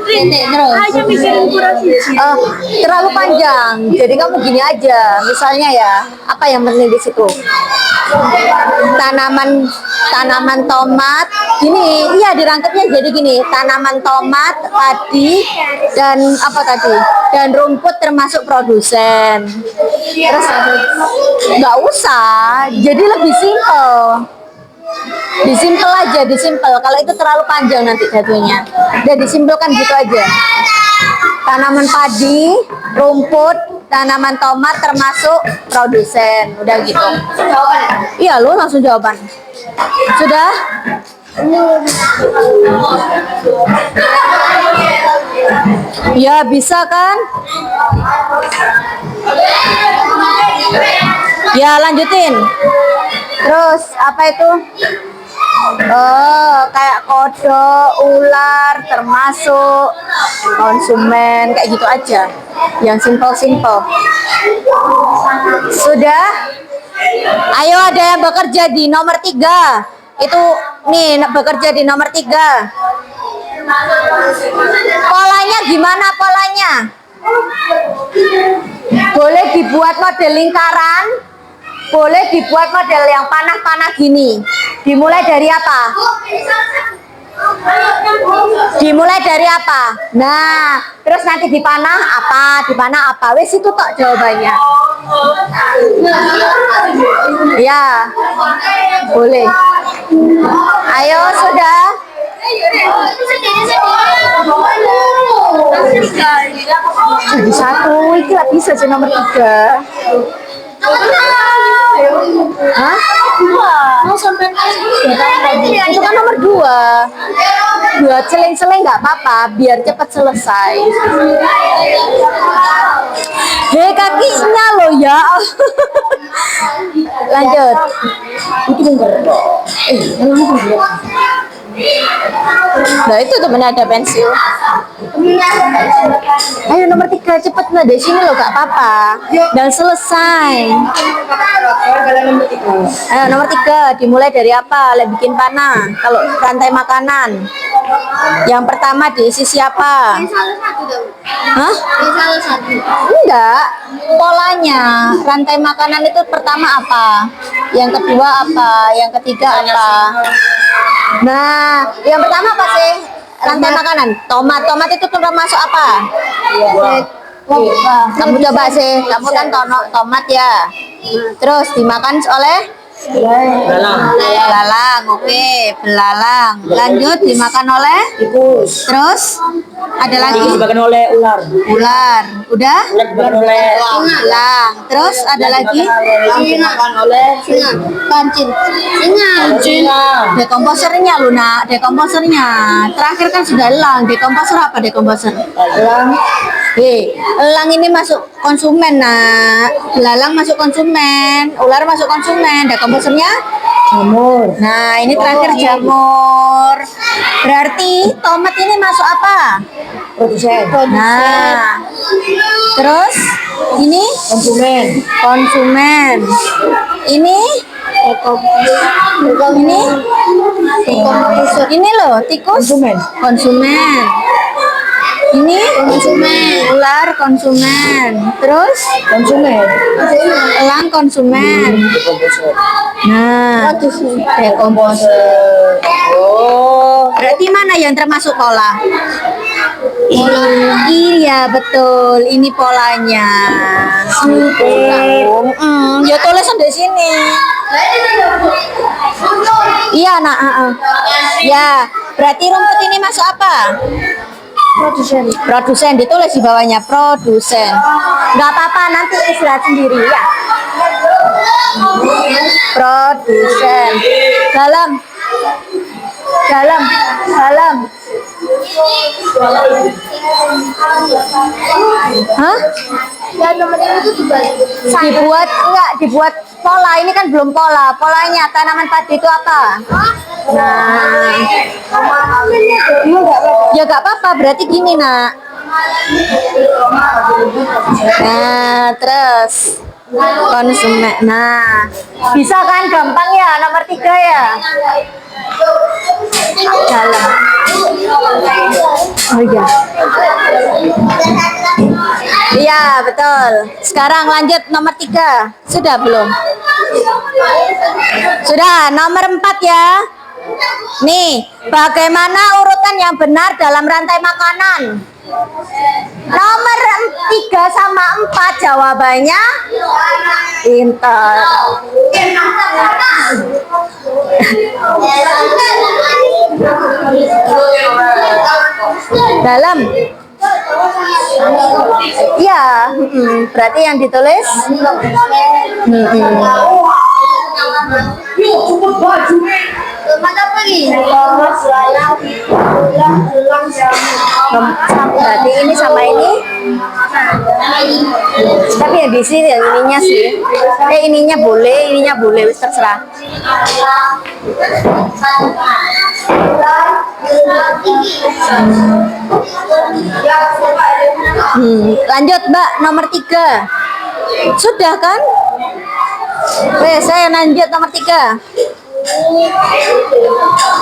Ini terus. Terlalu panjang. Jadi kamu gini aja. Misalnya ya, apa yang penting di situ? Tanaman tomat. Gini, iya dirangkapnya jadi gini. Tanaman tomat, padi, dan apa tadi? Dan rumput termasuk produsen. Terus nggak usah. Jadi lebih simpel. Disimpel aja, disimpel. Kalau itu terlalu panjang nanti jatuhnya. Dan disimpelkan gitu aja. Tanaman padi, rumput, tanaman tomat termasuk produsen. Udah gitu. Iya, lu langsung jawaban. Sudah? Ya, bisa kan? Ya, lanjutin. Terus apa itu? Kayak kodok, ular, termasuk konsumen, kayak gitu aja. Yang simpel-simpel. Sudah? Ayo, ada yang bekerja di nomor 3. Itu nih, bekerja di nomor 3. Polanya gimana polanya? Boleh dibuat model lingkaran, boleh dibuat model yang panah-panah gini. Dimulai dari apa? Dimulai dari apa? Nah, terus nanti dipanah apa? Dipanah apa? Wes itu tok jawabannya. Ya, boleh. Ayo sudah. Jadi satu, ini lah bisa sih nomor 3. Hah? Itu kan nomor 2. 2 seling-seling nggak apa-apa, biar cepat selesai. Hei kakinya lo ya. Lanjut. Nah itu temennya ada pensil. Ayo nomor 3 cepet nah dari sini lo gak apa-apa. Dan selesai. Ayo nomor 3 dimulai dari apa? Bikin panah. Kalau rantai makanan. Yang pertama diisi siapa? Hah? Enggak. Polanya rantai makanan itu pertama apa? Yang kedua apa? Yang ketiga apa? Nah, yang pertama apa sih? Rantai makanan. Tomat. Tomat itu termasuk apa? Kamu coba sih. Kamu kan tomat ya. Terus dimakan oleh belalang. Oke, belalang. Lanjut dimakan oleh tikus. Terus ada lagi dimakan oleh ular. Ular. Udah? Ular dimakan oleh Elang. Terus ada lagi dimakan oleh kancil. Dekomposernya Luna, dekomposernya. Terakhir kan sudah elang. Dekomposer apa dekomposer? elang. Elang ini masuk konsumen, nak. Belalang masuk konsumen, ular masuk konsumen. Dekomposernya Jamur. nah, ini terakhir jamur. Berarti tomat ini masuk apa? Produsen. Nah, terus ini konsumen. Ini ini loh tikus konsumen. Ini ular konsumen. Terus elang konsumen. Nah, dekomposer. Oh, berarti mana yang termasuk pola? Iya betul, ini polanya. Ya tulisan di sini. Iya nak. Ya, berarti rumput ini masuk apa? Produsen ditulis di bawahnya produsen. Nggak apa-apa, nanti istirahat sendiri ya. Produsen. Dalam. Hah? Dibuat pola. Ini kan belum pola. Polanya tanaman padi itu apa? Nah, ya gak apa-apa. Berarti gini nak. Nah, terus konsumen. Nah, bisa kan gampang ya nomor 3 ya. Dalam. Oh iya. Iya betul. Sekarang lanjut nomor 3. Sudah belum? Sudah. Nomor 4 ya. Nih, bagaimana urutan yang benar dalam rantai makanan? Nomor 3 sama 4 jawabannya pintar. Dalam. Ya, berarti yang ditulis berarti ini sama ini. Tapi ya di sini yang ininya sih. Ininya boleh, wis terserah. Lanjut Mbak, nomor 3. Sudah kan? Saya lanjut nomor 3.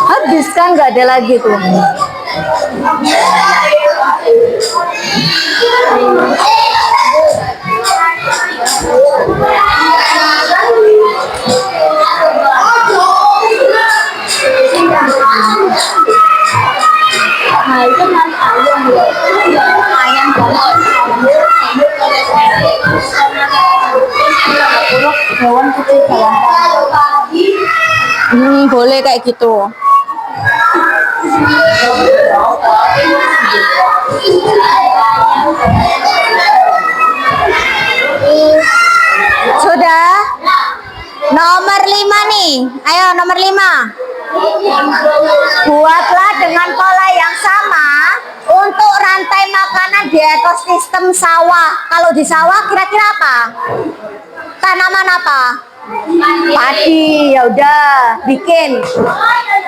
Habis kan, nggak ada lagi tuh. Boleh kayak gitu. Sudah? Nomor 5 nih. Ayo nomor 5. Buatlah dengan pola yang sama untuk rantai makanan di ekosistem sawah. Kalau di sawah kira-kira apa? Tanaman apa? Padi. Ya udah, bikin.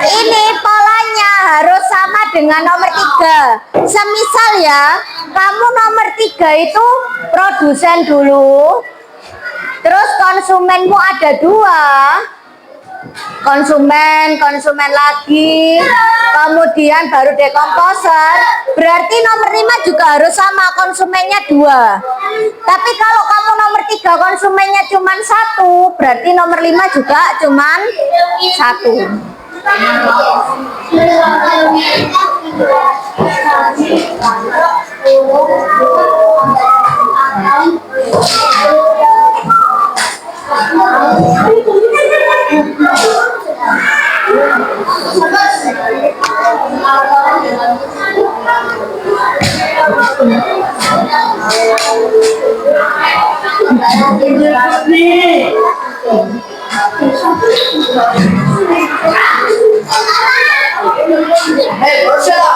Ini polanya harus sama dengan nomor 3. Semisal ya, kamu nomor 3 itu produsen dulu. Terus konsumenmu ada 2. Konsumen lagi, kemudian baru dekomposer. Berarti nomor 5 juga harus sama, konsumennya 2. Tapi kalau kamu nomor 3 konsumennya cuma 1, berarti nomor 5 juga cuma 1.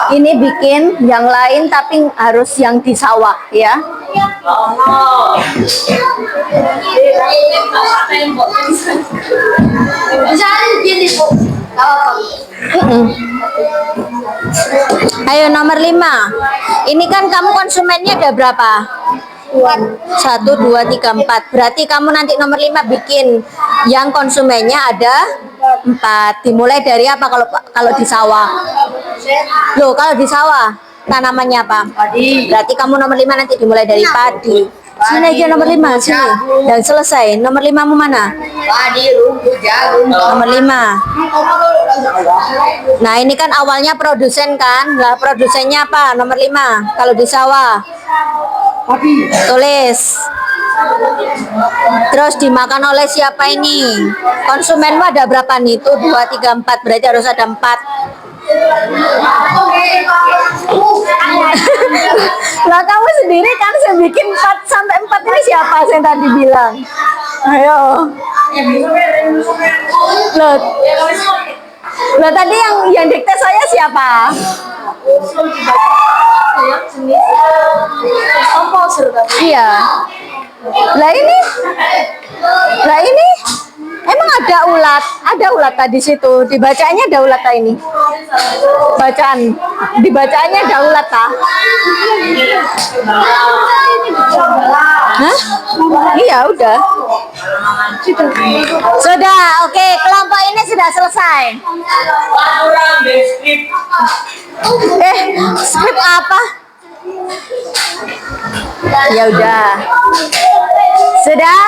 Ini bikin yang lain tapi harus yang di sawah ya. Ayo nomor 5. Ini kan kamu konsumennya ada berapa? 1, 2, 3, 4. Berarti kamu nanti nomor 5 bikin yang konsumennya ada 4. Dimulai dari apa kalau di sawah? Loh, kalau di sawah tanamannya apa? Padi. Berarti kamu nomor 5 nanti dimulai dari padi. Sini aja nomor 5 sini. Dan selesai. Nomor 5 mu mana? Padi, rumput, jagung. Nomor 5. Nah, ini kan awalnya produsen kan? Lah, produsennya apa? Nomor 5. Kalau di sawah. Padi. Tulis. Terus dimakan oleh siapa ini? Konsumenmu ada berapa nih? Tuh 2, 3, 4. Berarti harus ada 4. Lah kamu sendiri kan saya bikin 4 sampai 4 ini siapa yang tadi bilang? Ayo. Loh tadi yang dikte saya siapa? Iya. Lah ini emang ada ulat tadi situ. Dibacanya ada ulat ini. Dibacaannya ada ulat ta? Hah? Iya udah. Sudah, oke, kelompok ini sudah selesai. Skrip apa? Ya udah. Sudah?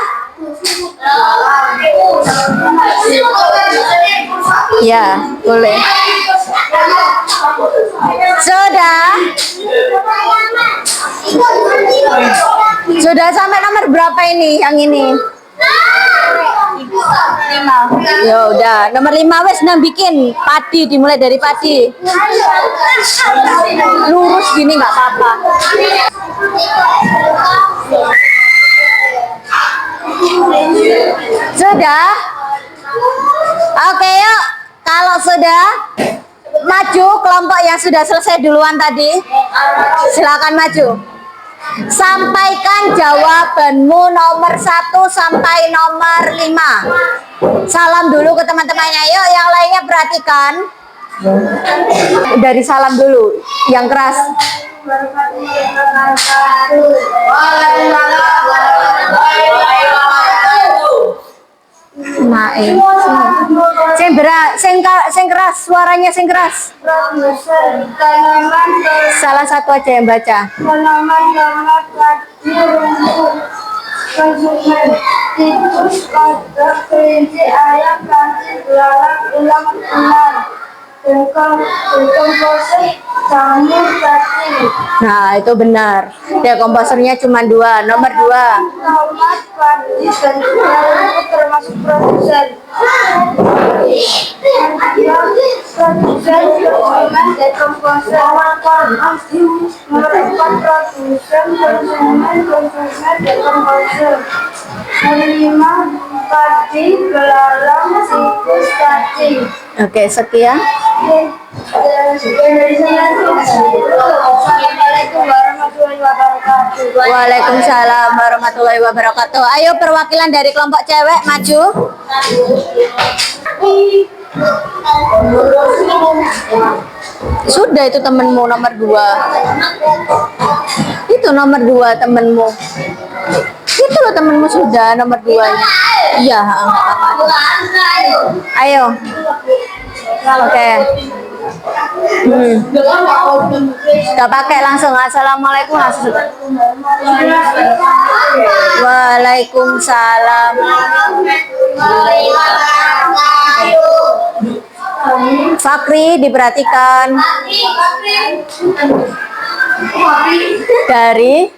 Ya, boleh. Sudah sampai nomor berapa ini? Yang ini? 5. Ya udah, nomor 5 wes nang bikin padi, dimulai dari padi. Lurus gini nggak apa-apa. Sudah? Oke, yuk. Kalau sudah, maju kelompok yang sudah selesai duluan tadi. Silakan maju. Sampaikan jawabanmu nomor 1 sampai nomor 5. Salam dulu ke teman-temannya. Yuk, yang lainnya perhatikan. Dari salam dulu, yang keras. Sing keras, suaranya sing keras. Salah satu aja yang baca. Tanaman-tanaman padi rumput konsumen tikus, kodok, kelinci, ayam, kancing, belalang, ulang, ular, dekomposer, jamur, cacing. Nah, itu benar. Dekomposernya cuma 2. Nomor 2. Tomat, padi, dan itu termasuk produsen. Produsen konsumen dekomposer. Nomor 4 produsen konsumen dekomposer. Nomor 5 padi, belalang, tikus, cacing. Oke, sekian. Assalamualaikum warahmatullahi wabarakatuh. Waalaikumsalam warahmatullahi wabarakatuh. Ayo perwakilan dari kelompok cewek maju. Sudah itu temenmu nomor 2. Itu nomor 2 temenmu. Itu loh temenmu sudah nomor 2-nya. Iya, ayo. Oke. Gak pakai langsung. Assalamualaikum langsung. Waalaikumsalam. Fakri diperhatikan. Dari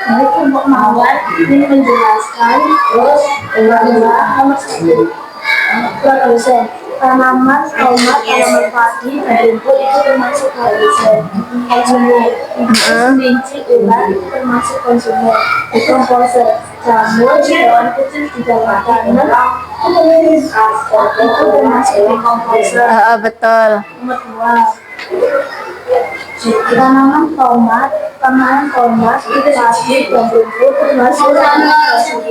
kelompok mawar ini menjelaskan nomor 1 produsen tanaman, tomat, tanaman padi, dan rumput itu termasuk produsen. Konsumen kelinci, ular termasuk konsumen. Dekomposer jamur, hewan kecil di dalam tanah itu termasuk dekomposer. betul. Nomor 2 tanaman tomat itu padi dan rumput termasuk produsen.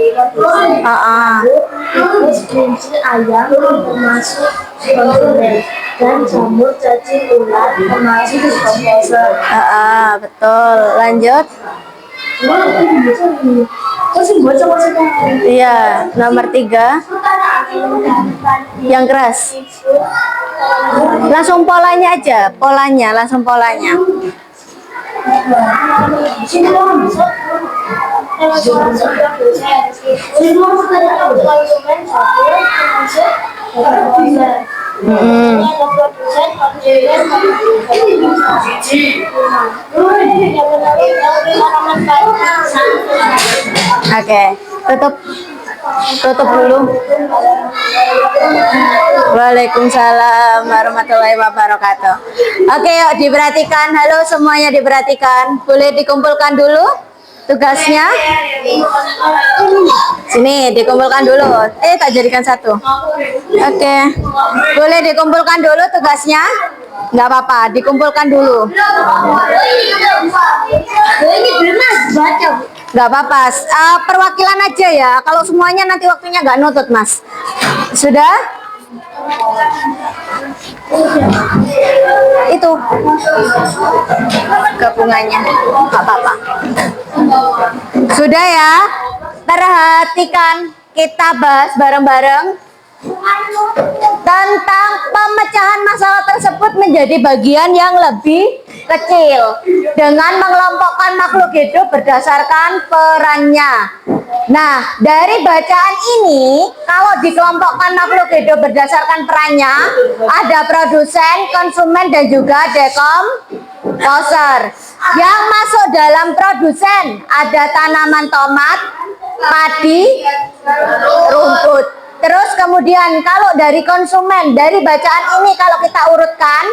Terus kelinci, ayam termasuk konsumen, dan jamur, cacing, ular termasuk dekomposer. Betul. Lanjut. Iya, nomor 3 yang keras. Langsung polanya aja, langsung polanya. Oke, tutup dulu. Waalaikumsalam warahmatullahi wabarakatuh. Oke, yuk diperhatikan. Halo semuanya, diperhatikan. Boleh dikumpulkan dulu tugasnya. Sini dikumpulkan dulu. Tak jadikan satu. Oke, boleh dikumpulkan dulu tugasnya. Nggak apa-apa, dikumpulkan dulu. Ini belum baca. Nggak apa-apa, perwakilan aja ya. Kalau semuanya nanti waktunya nggak nutut, Mas. Sudah? Itu gabungannya, nggak apa-apa. Sudah ya? Perhatikan, kita bahas bareng-bareng tentang pemecahan masalah tersebut menjadi bagian yang lebih kecil dengan mengelompokkan makhluk hidup berdasarkan perannya. Nah, dari bacaan ini, kalau dikelompokkan makhluk hidup berdasarkan perannya, ada produsen, konsumen, dan juga dekomposer. Yang masuk dalam produsen ada tanaman tomat, padi, rumput. Terus kemudian kalau dari konsumen, dari bacaan ini kalau kita urutkan,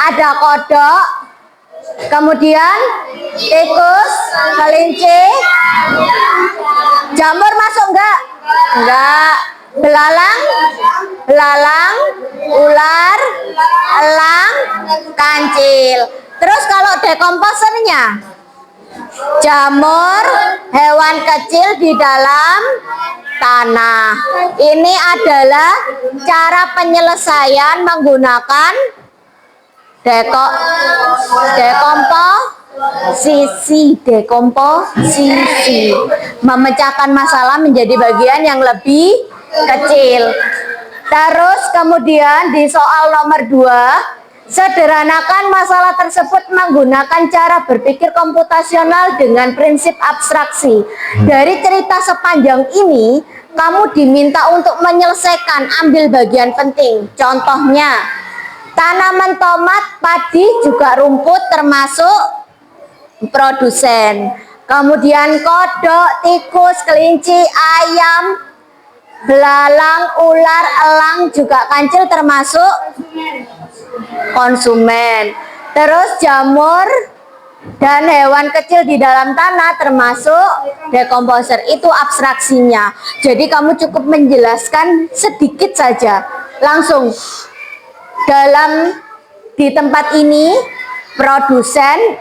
ada kodok, kemudian tikus, kelinci, jamur masuk enggak? Enggak. Belalang, ular, elang, kancil. Terus kalau dekomposernya, jamur, hewan kecil di dalam tanah. Ini adalah cara penyelesaian menggunakan dekomposisi, memecahkan masalah menjadi bagian yang lebih kecil. Terus kemudian di soal nomor 2, sederhanakan masalah tersebut menggunakan cara berpikir komputasional dengan prinsip abstraksi. Dari cerita sepanjang ini, kamu diminta untuk menyelesaikan, ambil bagian penting. Contohnya, tanaman tomat, padi, juga rumput termasuk produsen. Kemudian kodok, tikus, kelinci, ayam, belalang, ular, elang, juga kancil termasuk konsumen. Terus jamur dan hewan kecil di dalam tanah termasuk dekomposer. Itu abstraksinya. Jadi kamu cukup menjelaskan sedikit saja. Langsung di tempat ini produsen,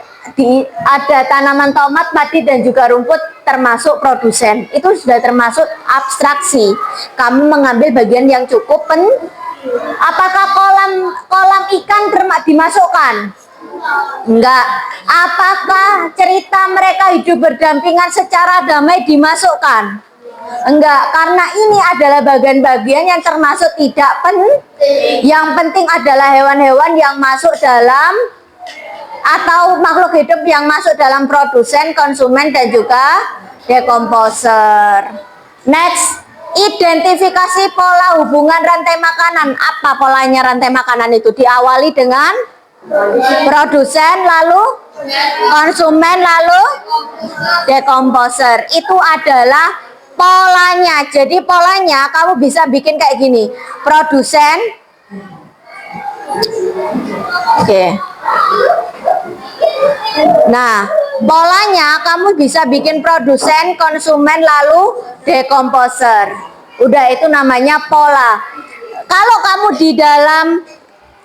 ada tanaman tomat, padi, dan juga rumput termasuk produsen. Itu sudah termasuk abstraksi. Kamu mengambil bagian yang cukup apakah kolam ikan dimasukkan? Enggak. Apakah cerita mereka hidup berdampingan secara damai dimasukkan? Enggak, karena ini adalah bagian-bagian yang termasuk tidak penting. Yang penting adalah hewan-hewan yang masuk dalam atau makhluk hidup yang masuk dalam produsen, konsumen, dan juga dekomposer. Next, identifikasi pola hubungan rantai makanan. Apa polanya rantai makanan itu? Diawali dengan produsen, lalu konsumen, lalu dekomposer. Itu adalah polanya. Jadi polanya kamu bisa bikin kayak gini. Produsen. Oke. Nah, polanya kamu bisa bikin produsen, konsumen, lalu dekomposer. Udah, itu namanya pola. Kalau kamu di dalam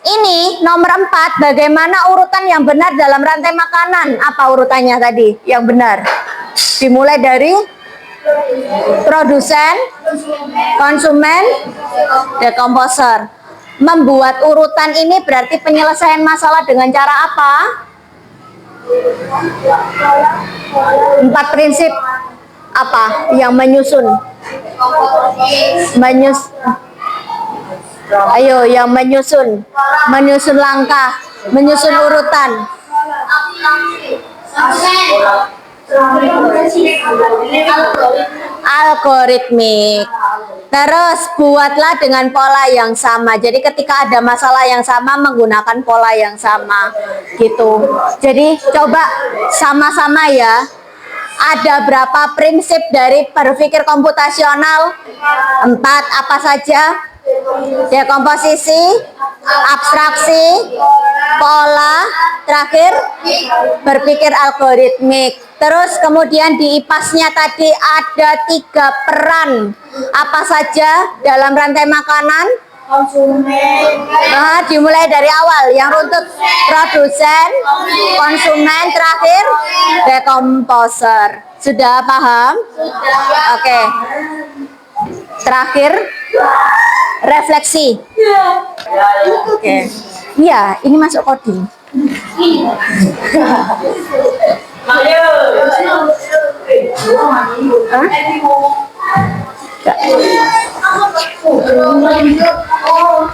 ini nomor 4, bagaimana urutan yang benar dalam rantai makanan? Apa urutannya tadi yang benar? Dimulai dari produsen, konsumen, dekomposer. Membuat urutan ini berarti penyelesaian masalah dengan cara apa? 4 prinsip apa yang menyusun? Ayo, yang menyusun langkah, menyusun urutan. Algoritmik. Terus buatlah dengan pola yang sama. Jadi ketika ada masalah yang sama, menggunakan pola yang sama gitu. Jadi coba sama-sama ya. Ada berapa prinsip dari berpikir komputasional? 4, apa saja? Dekomposisi, abstraksi, pola, terakhir berpikir algoritmik. Terus kemudian di IPAS-nya tadi ada 3 peran. Apa saja dalam rantai makanan? konsumen, Nah, dimulai dari awal. Yang runtut produsen, konsumen, terakhir dekomposer. Sudah paham? Oke. Terakhir refleksi. Oke. Iya, ini masuk coding. Hah?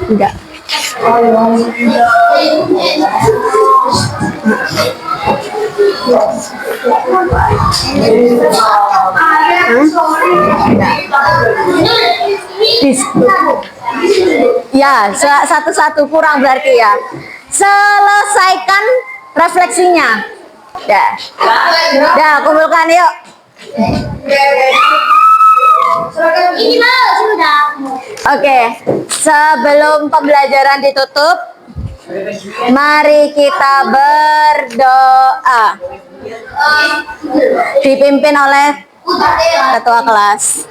Enggak. Ya, satu-satu kurang berarti ya. Selesaikan refleksinya. Dah, kumpulkan yuk. ini mau sudah. Oke, sebelum pembelajaran ditutup, mari kita berdoa. Dipimpin oleh ketua kelas.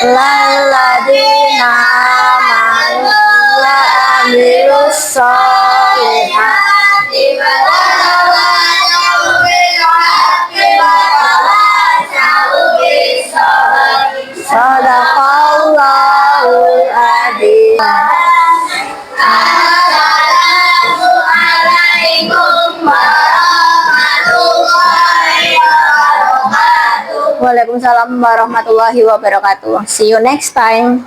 Laladina amanu wa amilus solihati sadaqallahul adzim. Waalaikumsalam warahmatullahi wabarakatuh. See you next time.